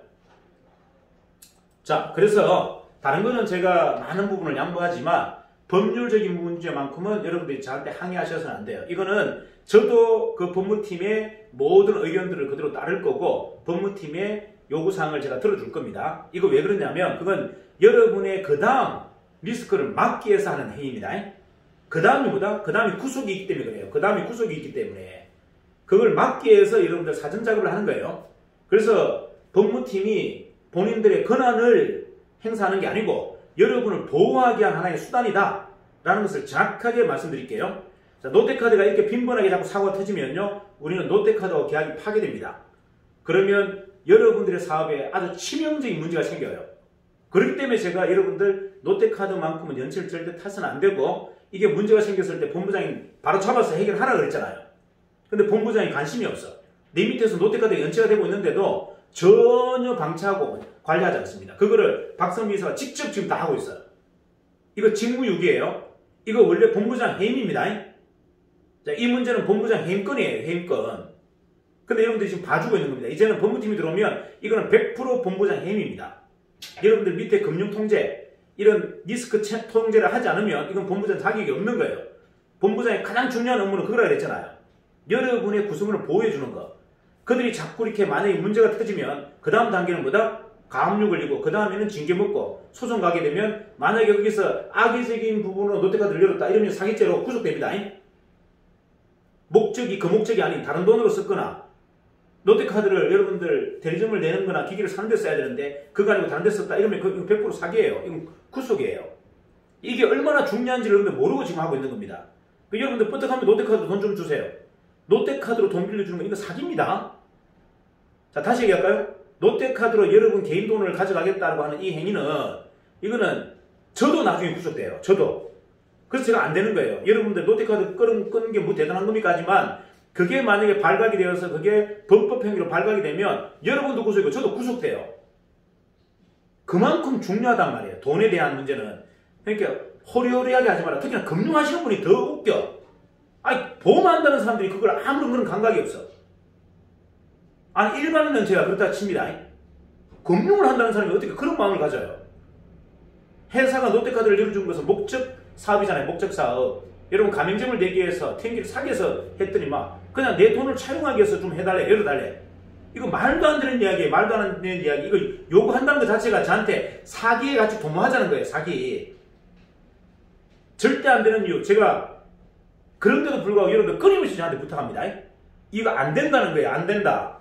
자, 그래서 다른 거는 제가 많은 부분을 양보하지만 법률적인 문제만큼은 여러분들이 저한테 항의하셔서는 안 돼요. 이거는 저도 그 법무팀의 모든 의견들을 그대로 따를 거고 법무팀의 요구사항을 제가 들어줄 겁니다. 이거 왜 그러냐면 그건 여러분의 그 다음 리스크를 막기 위해서 하는 행위입니다. 그 다음이 뭐다? 그 다음이 구속이 있기 때문에 그래요. 그 다음이 구속이 있기 때문에 그걸 막기 위해서 여러분들 사전 작업을 하는 거예요. 그래서 법무팀이 본인들의 권한을 행사하는 게 아니고 여러분을 보호하기 위한 하나의 수단이다 라는 것을 정확하게 말씀드릴게요. 자, 롯데카드가 이렇게 빈번하게 자꾸 사고가 터지면요 우리는 롯데카드와 계약이 파괴됩니다. 그러면 여러분들의 사업에 아주 치명적인 문제가 생겨요. 그렇기 때문에 제가 여러분들 롯데카드만큼은 연체를 절대 타서는 안 되고 이게 문제가 생겼을 때 본부장이 바로 잡아서 해결하라 그랬잖아요. 근데 본부장이 관심이 없어. 내 밑에서 롯데카드가 연체가 되고 있는데도 전혀 방치하고 관리하지 않습니다. 그거를 박성민 이사가 직접 지금 다 하고 있어요. 이거 직무유기예요. 이거 원래 본부장 해임입니다. 자, 이 문제는 본부장 해임건이에요. 해임건. 근데 여러분들이 지금 봐주고 있는 겁니다. 이제는 법무팀이 들어오면 이거는 100% 본부장 해임입니다. 여러분들 밑에 금융통제 이런 리스크 통제를 하지 않으면 이건 본부장 자격이 없는 거예요. 본부장의 가장 중요한 업무는 그거라 그랬잖아요. 여러분의 구성원을 보호해주는 거. 그들이 자꾸 이렇게 만약에 문제가 터지면 그 다음 단계는 뭐다? 가압류 걸리고 그 다음에는 징계 먹고 소송 가게 되면 만약에 여기서 악의적인 부분으로 롯데카드를 열었다 이러면 사기죄로 구속됩니다. 그 목적이 아닌 다른 돈으로 썼거나 롯데카드를 여러분들 대리점을 내는 거나 기기를 사는 데 써야 되는데 그거 아니고 다른 데 썼다 이러면 그거 100% 사기예요. 이건 구속이에요. 이게 얼마나 중요한지를 여러분들 모르고 지금 하고 있는 겁니다. 여러분들 뻗떡하면 롯데카드로 돈 좀 주세요. 롯데카드로 돈 빌려주는 거 이거 사기입니다. 자, 다시 얘기할까요? 롯데카드로 여러분 개인 돈을 가져가겠다고 하는 이 행위는 이거는 저도 나중에 구속돼요. 저도. 그래서 제가 안 되는 거예요. 여러분들 롯데카드 끄는 게 뭐 대단한 겁니까? 하지만 그게 만약에 발각이 되어서 그게 범법행위로 발각이 되면 여러분도 구속이고 저도 구속돼요. 그만큼 중요하단 말이에요. 돈에 대한 문제는. 그러니까 호리호리하게 하지 마라. 특히나 금융하시는 분이 더 웃겨. 아니 보험한다는 사람들이 그걸 아무런 그런 감각이 없어. 아니 일반인은 제가 그렇다 칩니다. 금융을 한다는 사람이 어떻게 그런 마음을 가져요? 회사가 롯데카드를 열어준 것은 목적 사업이잖아요. 목적 사업. 여러분 가맹점을 내기 위해서 텐기를 사기 위해서 했더니 막 그냥 내 돈을 차용하기 위해서 좀 해달래 열어달래. 이거 말도 안 되는 이야기예요. 말도 안 되는 이야기. 이거 요구한다는 것 자체가 저한테 사기에 같이 도모하자는 거예요. 사기. 절대 안 되는 이유. 제가 그런데도 불구하고 여러분들 끊임없이 저한테 부탁합니다. 이거 안 된다는 거예요. 안 된다.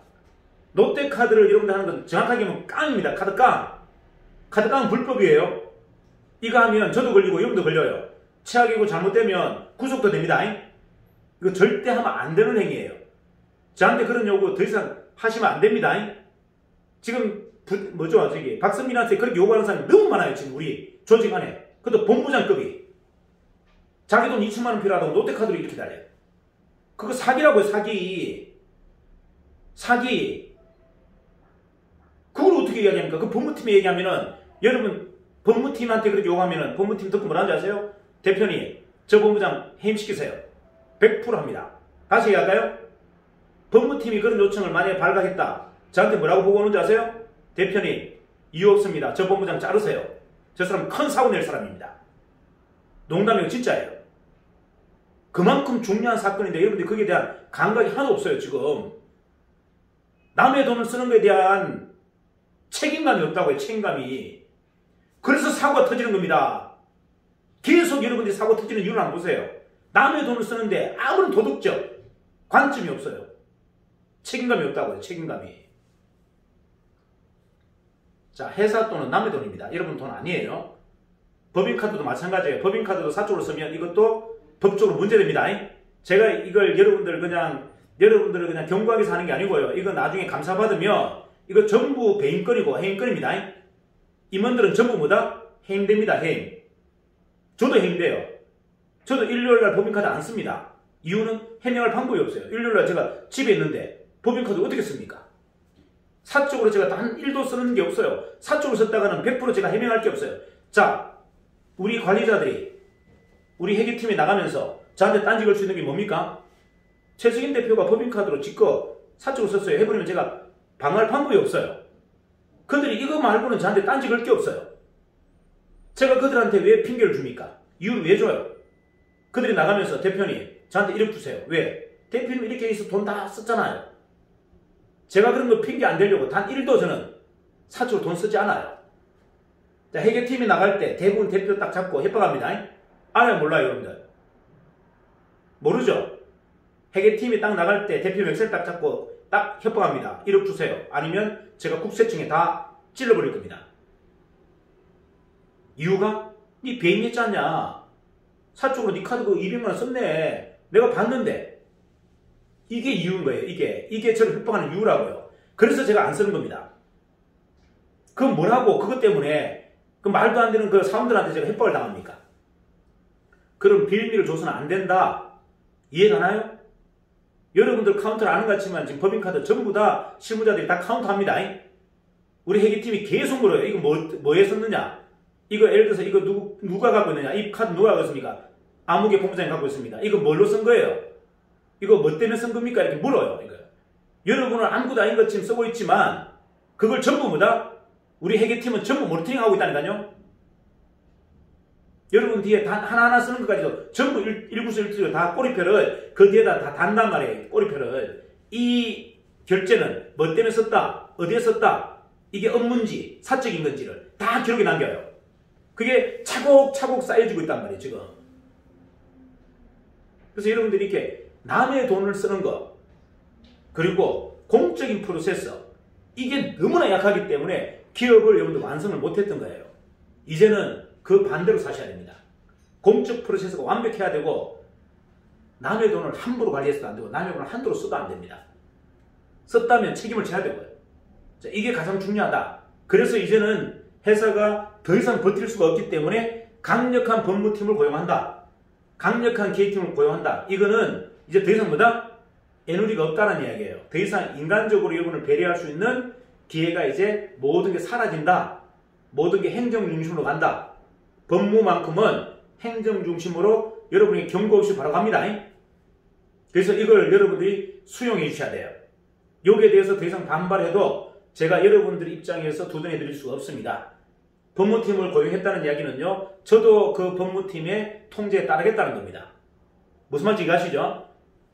롯데카드를 여러분들 하는 건 정확하게 하면 깡입니다. 카드 깡. 카드 깡은 불법이에요. 이거 하면 저도 걸리고 여러분도 걸려요. 최악이고 잘못되면 구속도 됩니다. 이거 절대 하면 안 되는 행위예요. 저한테 그런 요구 더 이상 하시면 안 됩니다. 지금 박선민한테 그렇게 요구하는 사람이 너무 많아요. 지금 우리 조직 안에. 그것도 본부장급이. 자기 돈 2천만 원 필요하다고 롯데카드로 이렇게 달래요. 그거 사기라고요. 사기. 사기. 그걸 어떻게 이야기합니까? 그 법무팀에 얘기하면은 여러분 법무팀한테 그렇게 요구하면은 법무팀 듣고 뭐라는지 아세요? 대표님 저 본부장 해임시키세요. 100% 합니다. 다시 얘기할까요? 법무팀이 그런 요청을 만약에 발각했다. 저한테 뭐라고 보고 오는지 아세요? 대표님, 이유 없습니다. 저 본부장 자르세요. 저 사람 큰 사고 낼 사람입니다. 농담이고 진짜예요. 그만큼 중요한 사건인데 여러분들 거기에 대한 감각이 하나도 없어요. 지금 남의 돈을 쓰는 것에 대한 책임감이 없다고요. 책임감이. 그래서 사고가 터지는 겁니다. 계속 여러분들이 사고 터지는 이유를 한번 보세요. 남의 돈을 쓰는데 아무런 도덕적 관점이 없어요. 책임감이 없다고요. 책임감이. 자, 회사 돈은 남의 돈입니다. 여러분 돈 아니에요. 법인카드도 마찬가지예요. 법인카드도 사적으로 쓰면 이것도 법적으로 문제됩니다. 제가 이걸 여러분들을 그냥 경고하기 위해서 하는 게 아니고요. 이거 나중에 감사받으면 이거 전부 배임권이고 해임권입니다. 임원들은 전부 뭐다? 해임됩니다. 해임. 저도 해임돼요. 저도 일요일날 법인카드 안 씁니다. 이유는 해명할 방법이 없어요. 일요일날 제가 집에 있는데 법인카드 어떻게 씁니까? 사적으로 제가 단 1도 쓰는 게 없어요. 사적으로 썼다가는 100% 제가 해명할 게 없어요. 자, 우리 관리자들이 우리 회계팀에 나가면서 저한테 딴지 걸 수 있는 게 뭡니까? 최승인 대표가 법인카드로 지껏 사적으로 썼어요. 해버리면 제가 방어할 방법이 없어요. 그들이 이거 말고는 저한테 딴지 걸 게 없어요. 제가 그들한테 왜 핑계를 줍니까? 이유를 왜 줘요? 그들이 나가면서 대표님 저한테 1억 주세요. 왜? 대표님 이렇게 해서 돈 다 썼잖아요. 제가 그런 거 핑계 안 대려고 단 1도 저는 사적으로 돈 쓰지 않아요. 자, 회계팀이 나갈 때 대부분 대표 딱 잡고 협박합니다. 알아요? 몰라요? 여러분들? 모르죠? 회계팀이 딱 나갈 때 대표 명세를 딱 잡고 딱 협박합니다. 1억 주세요. 아니면 제가 국세청에 다 찔러버릴 겁니다. 이유가? 니 배임했지 않냐? 사적으로 니 카드 그 200만원 썼네. 내가 봤는데. 이게 이유인 거예요. 이게 저를 협박하는 이유라고요. 그래서 제가 안 쓰는 겁니다. 그럼 뭐라고 그것 때문에 그 말도 안 되는 그 사람들한테 제가 협박을 당합니까? 그럼 비밀을 줘서는 안 된다. 이해가나요? 여러분들 카운터를 아는 것 같지만 지금 법인카드 전부 다 실무자들이 다 카운터합니다. 우리 회계팀이 계속 물어요. 이거 뭐에 썼느냐? 이거 예를 들어서 이거 누가 갖고 있느냐? 이 카드 누가 갖고 있습니까? 아무개 본부장이 갖고 있습니다. 이거 뭘로 쓴 거예요? 이거 뭐 때문에 쓴 겁니까? 이렇게 물어요. 이거. 여러분은 아무것도 아닌 것처럼 쓰고 있지만 그걸 전부 뭐다? 우리 회계팀은 전부 모니터링하고 있다니까요. 여러분 뒤에 하나하나 쓰는 것까지도 전부 일구수일투로 다 꼬리표를 그 뒤에다 다 단단 말이에요. 꼬리표를. 이 결제는 뭐 때문에 썼다? 어디에 썼다? 이게 업무인지 사적인 건지를 다 기록에 남겨요. 그게 차곡차곡 쌓여지고 있단 말이에요. 지금. 그래서 여러분들이 이렇게 남의 돈을 쓰는 것 그리고 공적인 프로세서 이게 너무나 약하기 때문에 기업을 여러분들 완성을 못했던 거예요. 이제는 그 반대로 사셔야 됩니다. 공적 프로세서가 완벽해야 되고 남의 돈을 함부로 관리해서도 안 되고 남의 돈을 한도로 써도 안 됩니다. 썼다면 책임을 져야 되고요. 자, 이게 가장 중요하다. 그래서 이제는 회사가 더 이상 버틸 수가 없기 때문에 강력한 법무팀을 고용한다. 강력한 기획팀을 고용한다. 이거는 이제 더 이상 뭐다? 에너지가 없다는 이야기예요. 더 이상 인간적으로 여러분을 배려할 수 있는 기회가 이제 모든 게 사라진다. 모든 게 행정 중심으로 간다. 법무만큼은 행정 중심으로 여러분이 경고 없이 바로 갑니다. 그래서 이걸 여러분들이 수용해 주셔야 돼요. 여기에 대해서 더 이상 반발해도 제가 여러분들 입장에서 도전해 드릴 수가 없습니다. 법무팀을 고용했다는 이야기는요. 저도 그 법무팀의 통제에 따르겠다는 겁니다. 무슨 말인지 이해하시죠?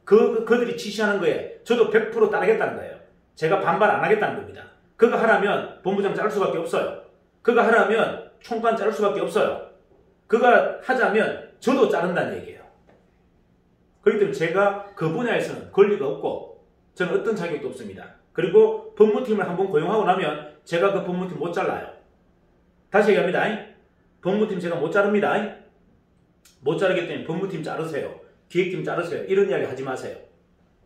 그들이 지시하는 거에 저도 100% 따르겠다는 거예요. 제가 반발 안 하겠다는 겁니다. 그거 하라면 본부장 자를 수밖에 없어요. 그거 하라면 총관 자를 수밖에 없어요. 그거 하자면 저도 자른다는 얘기예요. 그렇기 때문에 제가 그 분야에서는 권리가 없고 저는 어떤 자격도 없습니다. 그리고 법무팀을 한번 고용하고 나면 제가 그 법무팀 못 잘라요. 다시 얘기합니다. 법무팀 제가 못 자릅니다. 못 자르기 때문에 법무팀 자르세요. 기획팀 자르세요. 이런 이야기 하지 마세요.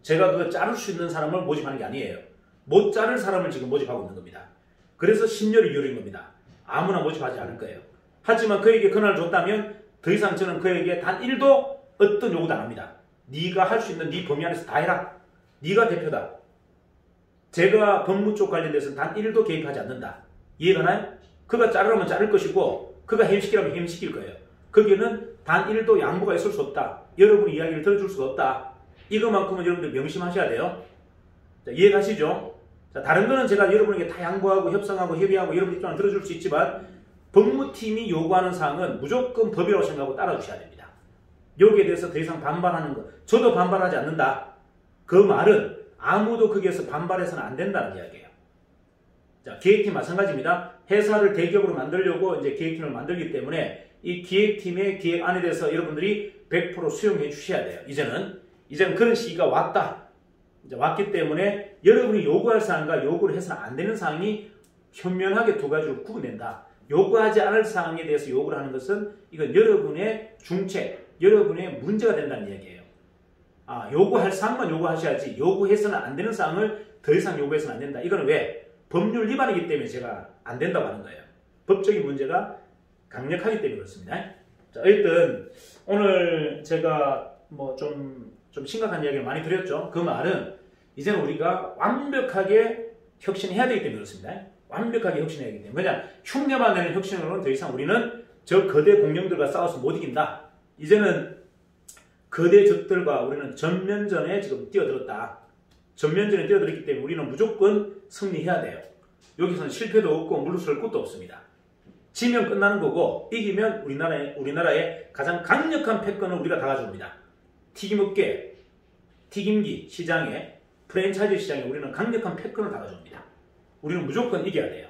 제가 그거 자를 수 있는 사람을 모집하는 게 아니에요. 못 자를 사람을 지금 모집하고 있는 겁니다. 그래서 신녀를 유료인 겁니다. 아무나 모집하지 않을 거예요. 하지만 그에게 권한을 줬다면 더 이상 저는 그에게 단 1도 어떤 요구도 안 합니다. 네가 할 수 있는 네 범위 안에서 다 해라. 네가 대표다. 제가 법무 쪽 관련돼서는 단 1도 개입하지 않는다. 이해가나요? 그가 자르라면 자를 것이고 그가 해임시키라면 해임시킬 거예요. 거기에는 단 1도 양보가 있을 수 없다. 여러분의 이야기를 들어줄 수가 없다. 이것만큼은 여러분들 명심하셔야 돼요. 자, 이해가시죠? 자, 다른 거는 제가 여러분에게 다 양보하고 협상하고 협의하고 여러분 입장을 들어줄 수 있지만 법무팀이 요구하는 사항은 무조건 법이라고 생각하고 따라주셔야 됩니다. 여기에 대해서 더 이상 반발하는 거, 저도 반발하지 않는다. 그 말은 아무도 거기에서 반발해서는 안 된다는 이야기예요. 자, 기획팀 마찬가지입니다. 회사를 대기업으로 만들려고 이제 기획팀을 만들기 때문에 이 기획팀의 기획안에 대해서 여러분들이 100% 수용해 주셔야 돼요. 이제는 그런 시기가 왔다. 이제 왔기 때문에 여러분이 요구할 사항과 요구를 해서는 안 되는 사항이 현명하게 두 가지로 구분된다. 요구하지 않을 사항에 대해서 요구를 하는 것은 이건 여러분의 중책, 여러분의 문제가 된다는 이야기예요. 요구할 사항만 요구하셔야지 요구해서는 안 되는 사항을 더 이상 요구해서는 안 된다. 이거는 왜? 법률 위반이기 때문에 제가 안 된다고 하는 거예요. 법적인 문제가 강력하기 때문에 그렇습니다. 자, 어쨌든 오늘 제가 뭐 좀 심각한 이야기를 많이 드렸죠. 그 말은 이제는 우리가 완벽하게 혁신해야 되기 때문에 그렇습니다. 완벽하게 혁신해야 되기 때문에. 왜냐? 흉내만 내는 혁신으로는 더 이상 우리는 저 거대 공룡들과 싸워서 못 이긴다. 이제는 거대 적들과 우리는 전면전에 지금 뛰어들었다. 전면전에 뛰어들었기 때문에 우리는 무조건 승리해야 돼요. 여기서는 실패도 없고 물러설 곳도 없습니다. 지면 끝나는 거고 이기면 우리나라의 가장 강력한 패권을 우리가 다 가져옵니다. 튀김업계, 튀김기 시장에, 프랜차이즈 시장에 우리는 강력한 패권을 다 가져옵니다. 우리는 무조건 이겨야 돼요.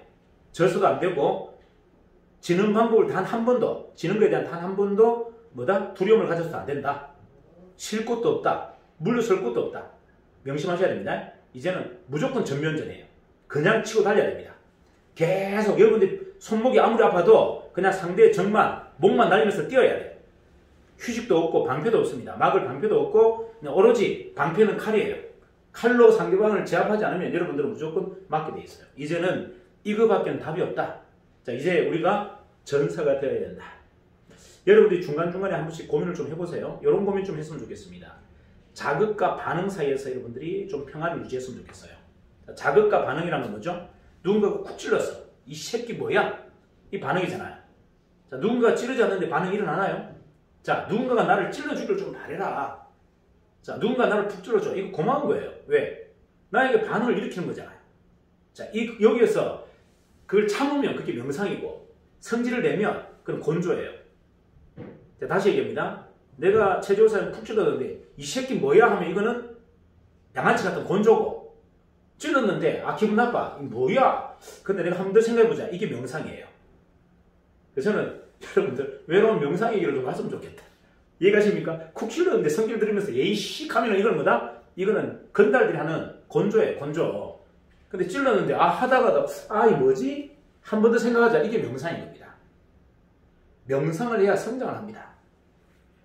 져서도 안 되고 지는 방법을 단 한 번도, 지는 것에 대한 단 한 번도 두려움을 가져서도 안 된다. 쉴 곳도 없다. 물러설 곳도 없다. 명심하셔야 됩니다. 이제는 무조건 전면전이에요. 그냥 치고 달려야 됩니다. 계속 여러분들이 손목이 아무리 아파도 그냥 상대의 정만, 목만 날리면서 뛰어야 돼요. 휴식도 없고 방패도 없습니다. 막을 방패도 없고 그냥 오로지 방패는 칼이에요. 칼로 상대방을 제압하지 않으면 여러분들은 무조건 맞게 돼 있어요. 이제는 이거밖에는 답이 없다. 자, 이제 우리가 전사가 되어야 된다. 여러분들이 중간중간에 한 번씩 고민을 좀 해보세요. 이런 고민 좀 했으면 좋겠습니다. 자극과 반응 사이에서 여러분들이 좀 평화를 유지했으면 좋겠어요. 자, 자극과 반응이라는 건 뭐죠? 누군가가 쿡 찔렀어. 이 새끼 뭐야? 이 반응이잖아요. 자, 누군가가 찌르지 않는데 반응이 일어나나요? 자, 누군가가 나를 찔러주기를 좀 바래라. 자, 누군가 나를 푹 찔러줘. 이거 고마운 거예요. 왜? 나에게 반응을 일으키는 거잖아요. 자, 여기에서 그걸 참으면 그게 명상이고 성질을 내면 그건 곤조예요. 자, 다시 얘기합니다. 내가 최조사에 푹 찔렀는데 이 새끼 뭐야 하면 이거는 양아치 같은 곤조고 찔렀는데 기분 나빠. 이 뭐야? 근데 내가 한 번 더 생각해보자. 이게 명상이에요. 그래서 저는 여러분들 외로운 명상 얘기를 좀 하시면 좋겠다. 이해가십니까? 쿡 찔렀는데 성질 들으면서 예이씨 하면 이건 뭐다? 이거는 건달들이 하는 곤조예요. 곤조. 근데 찔렀는데 하다가도 이 뭐지? 한 번 더 생각하자. 이게 명상인 겁니다. 명상을 해야 성장을 합니다.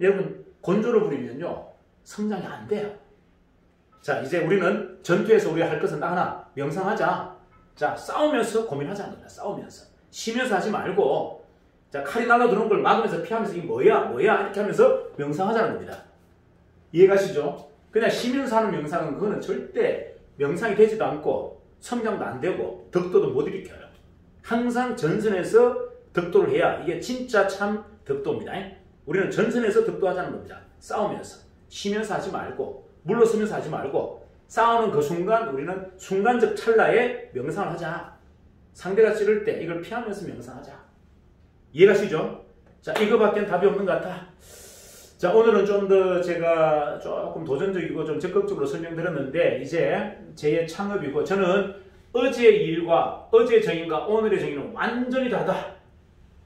여러분 곤조를 부리면요 성장이 안 돼요. 자, 이제 우리는 전투에서 우리가 할 것은 딱 하나. 명상하자. 자, 싸우면서 고민하자는 겁니다. 싸우면서. 쉬면서 하지 말고 자, 칼이 날아들어오는 걸 막으면서 피하면서 이게 뭐야 이렇게 하면서 명상하자는 겁니다. 이해가시죠? 그냥 쉬면서 하는 명상은 그거는 절대 명상이 되지도 않고 성장도 안 되고 덕도도 못 일으켜요. 항상 전선에서 덕도를 해야 이게 진짜 참 덕도입니다. 우리는 전선에서 덕도하자는 겁니다. 싸우면서. 쉬면서 하지 말고 물러서면서 하지 말고 싸우는 그 순간 우리는 순간적 찰나에 명상을 하자. 상대가 찌를 때 이걸 피하면서 명상하자. 이해가시죠? 자, 이거밖엔 답이 없는 것 같아. 자, 오늘은 좀 더 제가 조금 도전적이고 좀 적극적으로 설명드렸는데 이제 제 창업이고 저는 어제의 일과 어제의 정의과 오늘의 정의는 완전히 다르다.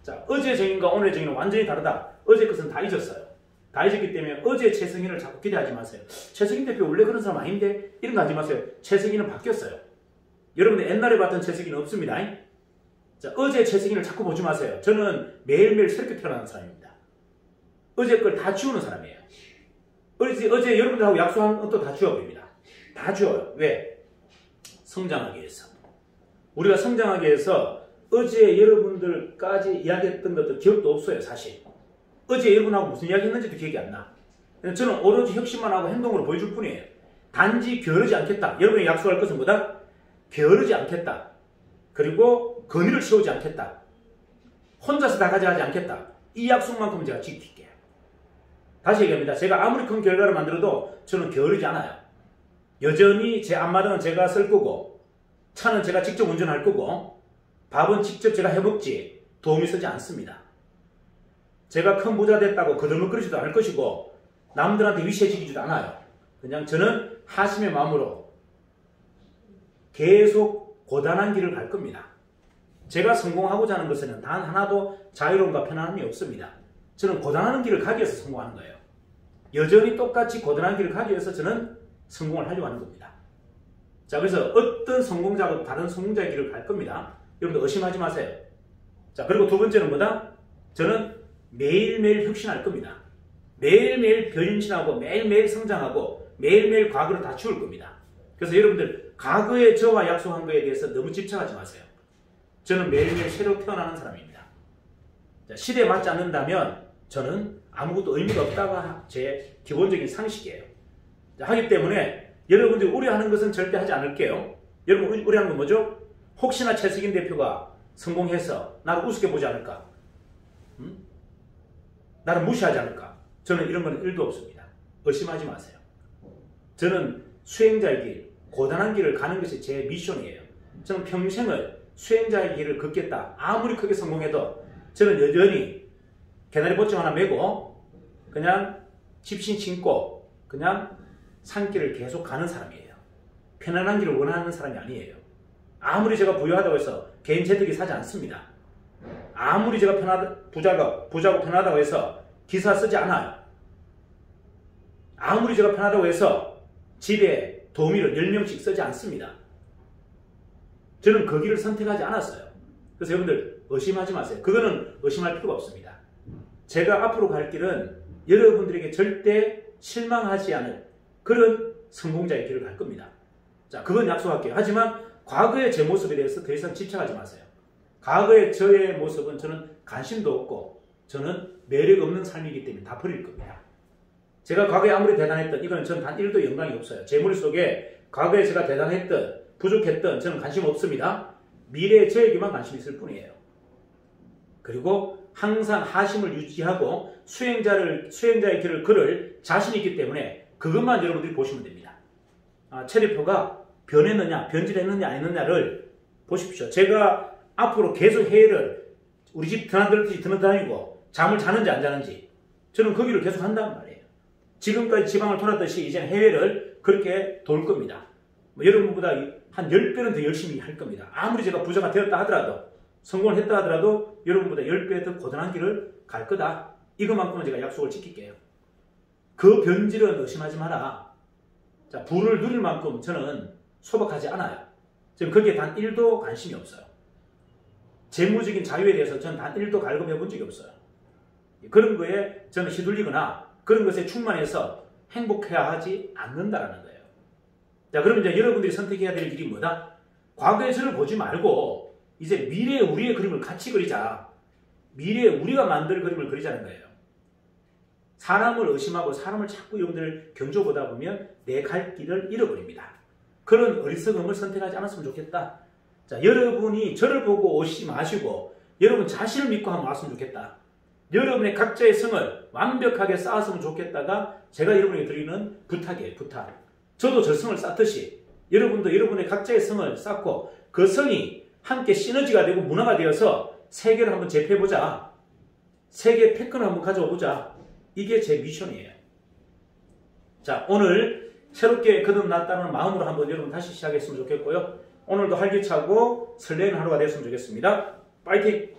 자, 어제의 정의과 오늘의 정의는 완전히 다르다. 어제 것은 다 잊었어요. 다 잊었기 때문에 어제 최승희를 자꾸 기대하지 마세요. 최승희 대표 원래 그런 사람 아닌데 이런 거 하지 마세요. 최승희는 바뀌었어요. 여러분들 옛날에 봤던 최승희는 없습니다. 자, 어제 최승희를 자꾸 보지 마세요. 저는 매일매일 새롭게 태어나는 사람입니다. 어제 걸 다 지우는 사람이에요. 어제 여러분들하고 약속한 것도 다 지워버립니다. 다 지워요. 왜? 성장하기 위해서. 우리가 성장하기 위해서 어제 여러분들까지 이야기했던 것도 기억도 없어요. 사실. 어제 여러분하고 무슨 이야기 했는지도 기억이 안 나. 저는 오로지 혁신만 하고 행동으로 보여줄 뿐이에요. 단지 게으르지 않겠다. 여러분이 약속할 것은 뭐다? 게으르지 않겠다. 그리고 건의를 세우지 않겠다. 혼자서 다 가져가지 않겠다. 이 약속만큼은 제가 지킬게요. 다시 얘기합니다. 제가 아무리 큰 결과를 만들어도 저는 게으르지 않아요. 여전히 제 앞마당은 제가 쓸 거고 차는 제가 직접 운전할 거고 밥은 직접 제가 해먹지 도움이 쓰지 않습니다. 제가 큰 부자 됐다고 거들먹거리지도 않을 것이고 남들한테 위세지기지도 않아요. 그냥 저는 하심의 마음으로 계속 고단한 길을 갈 겁니다. 제가 성공하고자 하는 것에는 단 하나도 자유로움과 편안함이 없습니다. 저는 고단한 길을 가기 위해서 성공하는 거예요. 여전히 똑같이 고단한 길을 가기 위해서 저는 성공을 하려고 하는 겁니다. 자, 그래서 어떤 성공자하고 다른 성공자의 길을 갈 겁니다. 여러분들 의심하지 마세요. 자, 그리고 두 번째는 뭐다? 저는 매일매일 혁신할 겁니다. 매일매일 변신하고 매일매일 성장하고 매일매일 과거를 다 치울 겁니다. 그래서 여러분들 과거에 저와 약속한 거에 대해서 너무 집착하지 마세요. 저는 매일매일 새로 태어나는 사람입니다. 자, 시대에 맞지 않는다면 저는 아무것도 의미가 없다가 제 기본적인 상식이에요. 자, 하기 때문에 여러분들이 우려하는 것은 절대 하지 않을게요. 여러분 우려하는 건 뭐죠? 혹시나 최석인 대표가 성공해서 나를 우습게 보지 않을까? 나를 무시하지 않을까? 저는 이런 건 1도 없습니다. 의심하지 마세요. 저는 수행자의 길, 고단한 길을 가는 것이 제 미션이에요. 저는 평생을 수행자의 길을 걷겠다. 아무리 크게 성공해도 저는 여전히 개나리 보증 하나 메고 그냥 집신 신고 그냥 산길을 계속 가는 사람이에요. 편안한 길을 원하는 사람이 아니에요. 아무리 제가 부유하다고 해서 개인 재테크 사지 않습니다. 아무리 제가 부자고 편하다고 해서 기사 쓰지 않아요. 아무리 제가 편하다고 해서 집에 도우미를 10명씩 쓰지 않습니다. 저는 그 길을 선택하지 않았어요. 그래서 여러분들 의심하지 마세요. 그거는 의심할 필요가 없습니다. 제가 앞으로 갈 길은 여러분들에게 절대 실망하지 않을 그런 성공자의 길을 갈 겁니다. 자, 그건 약속할게요. 하지만 과거의 제 모습에 대해서 더 이상 집착하지 마세요. 과거의 저의 모습은 저는 관심도 없고 저는 매력 없는 삶이기 때문에 다 버릴 겁니다. 제가 과거에 아무리 대단했던 이거는 저는 단 1도 영광이 없어요. 제 머릿속에 과거에 제가 대단했던 부족했던 저는 관심 없습니다. 미래의 저에게만 관심이 있을 뿐이에요. 그리고 항상 하심을 유지하고 수행자의 길을 걸을 자신이 있기 때문에 그것만 여러분들이 보시면 됩니다. 최 대표가 변했느냐, 변질했느냐, 안 했느냐를 보십시오. 제가 앞으로 계속 해외를 우리 집 드나들듯이 드나다니고 잠을 자는지 안 자는지 저는 거기를 계속 한단 말이에요. 지금까지 지방을 돌았듯이 이제는 해외를 그렇게 돌 겁니다. 여러분보다 한 10배는 더 열심히 할 겁니다. 아무리 제가 부자가 되었다 하더라도 성공을 했다 하더라도 여러분보다 10배 더 고단한 길을 갈 거다. 이것만큼은 제가 약속을 지킬게요. 그 변질은 의심하지 마라. 자, 부를 누릴 만큼 저는 소박하지 않아요. 지금 거기에 단 1도 관심이 없어요. 재무적인 자유에 대해서 저는 단 1도 갈급해 본 적이 없어요. 그런 거에 저는 휘둘리거나 그런 것에 충만해서 행복해야 하지 않는다라는 거예요. 자, 그러면 이제 여러분들이 선택해야 될 길이 뭐다? 과거의 저를 보지 말고 이제 미래의 우리의 그림을 같이 그리자. 미래에 우리가 만들 그림을 그리자는 거예요. 사람을 의심하고 사람을 자꾸 여러분들 견줘보다 보면 내 갈 길을 잃어버립니다. 그런 어리석음을 선택하지 않았으면 좋겠다. 자, 여러분이 저를 보고 오시지 마시고 여러분 자신을 믿고 한번 왔으면 좋겠다. 여러분의 각자의 성을 완벽하게 쌓았으면 좋겠다가 제가 여러분에게 드리는 부탁이에요. 부탁. 저도 저 성을 쌓듯이 여러분도 여러분의 각자의 성을 쌓고 그 성이 함께 시너지가 되고 문화가 되어서 세계를 한번 제패해보자. 세계 패권을 한번 가져오자. 이게 제 미션이에요. 자, 오늘 새롭게 거듭났다는 마음으로 한번 여러분 다시 시작했으면 좋겠고요. 오늘도 활기차고 설레는 하루가 됐으면 좋겠습니다. 파이팅!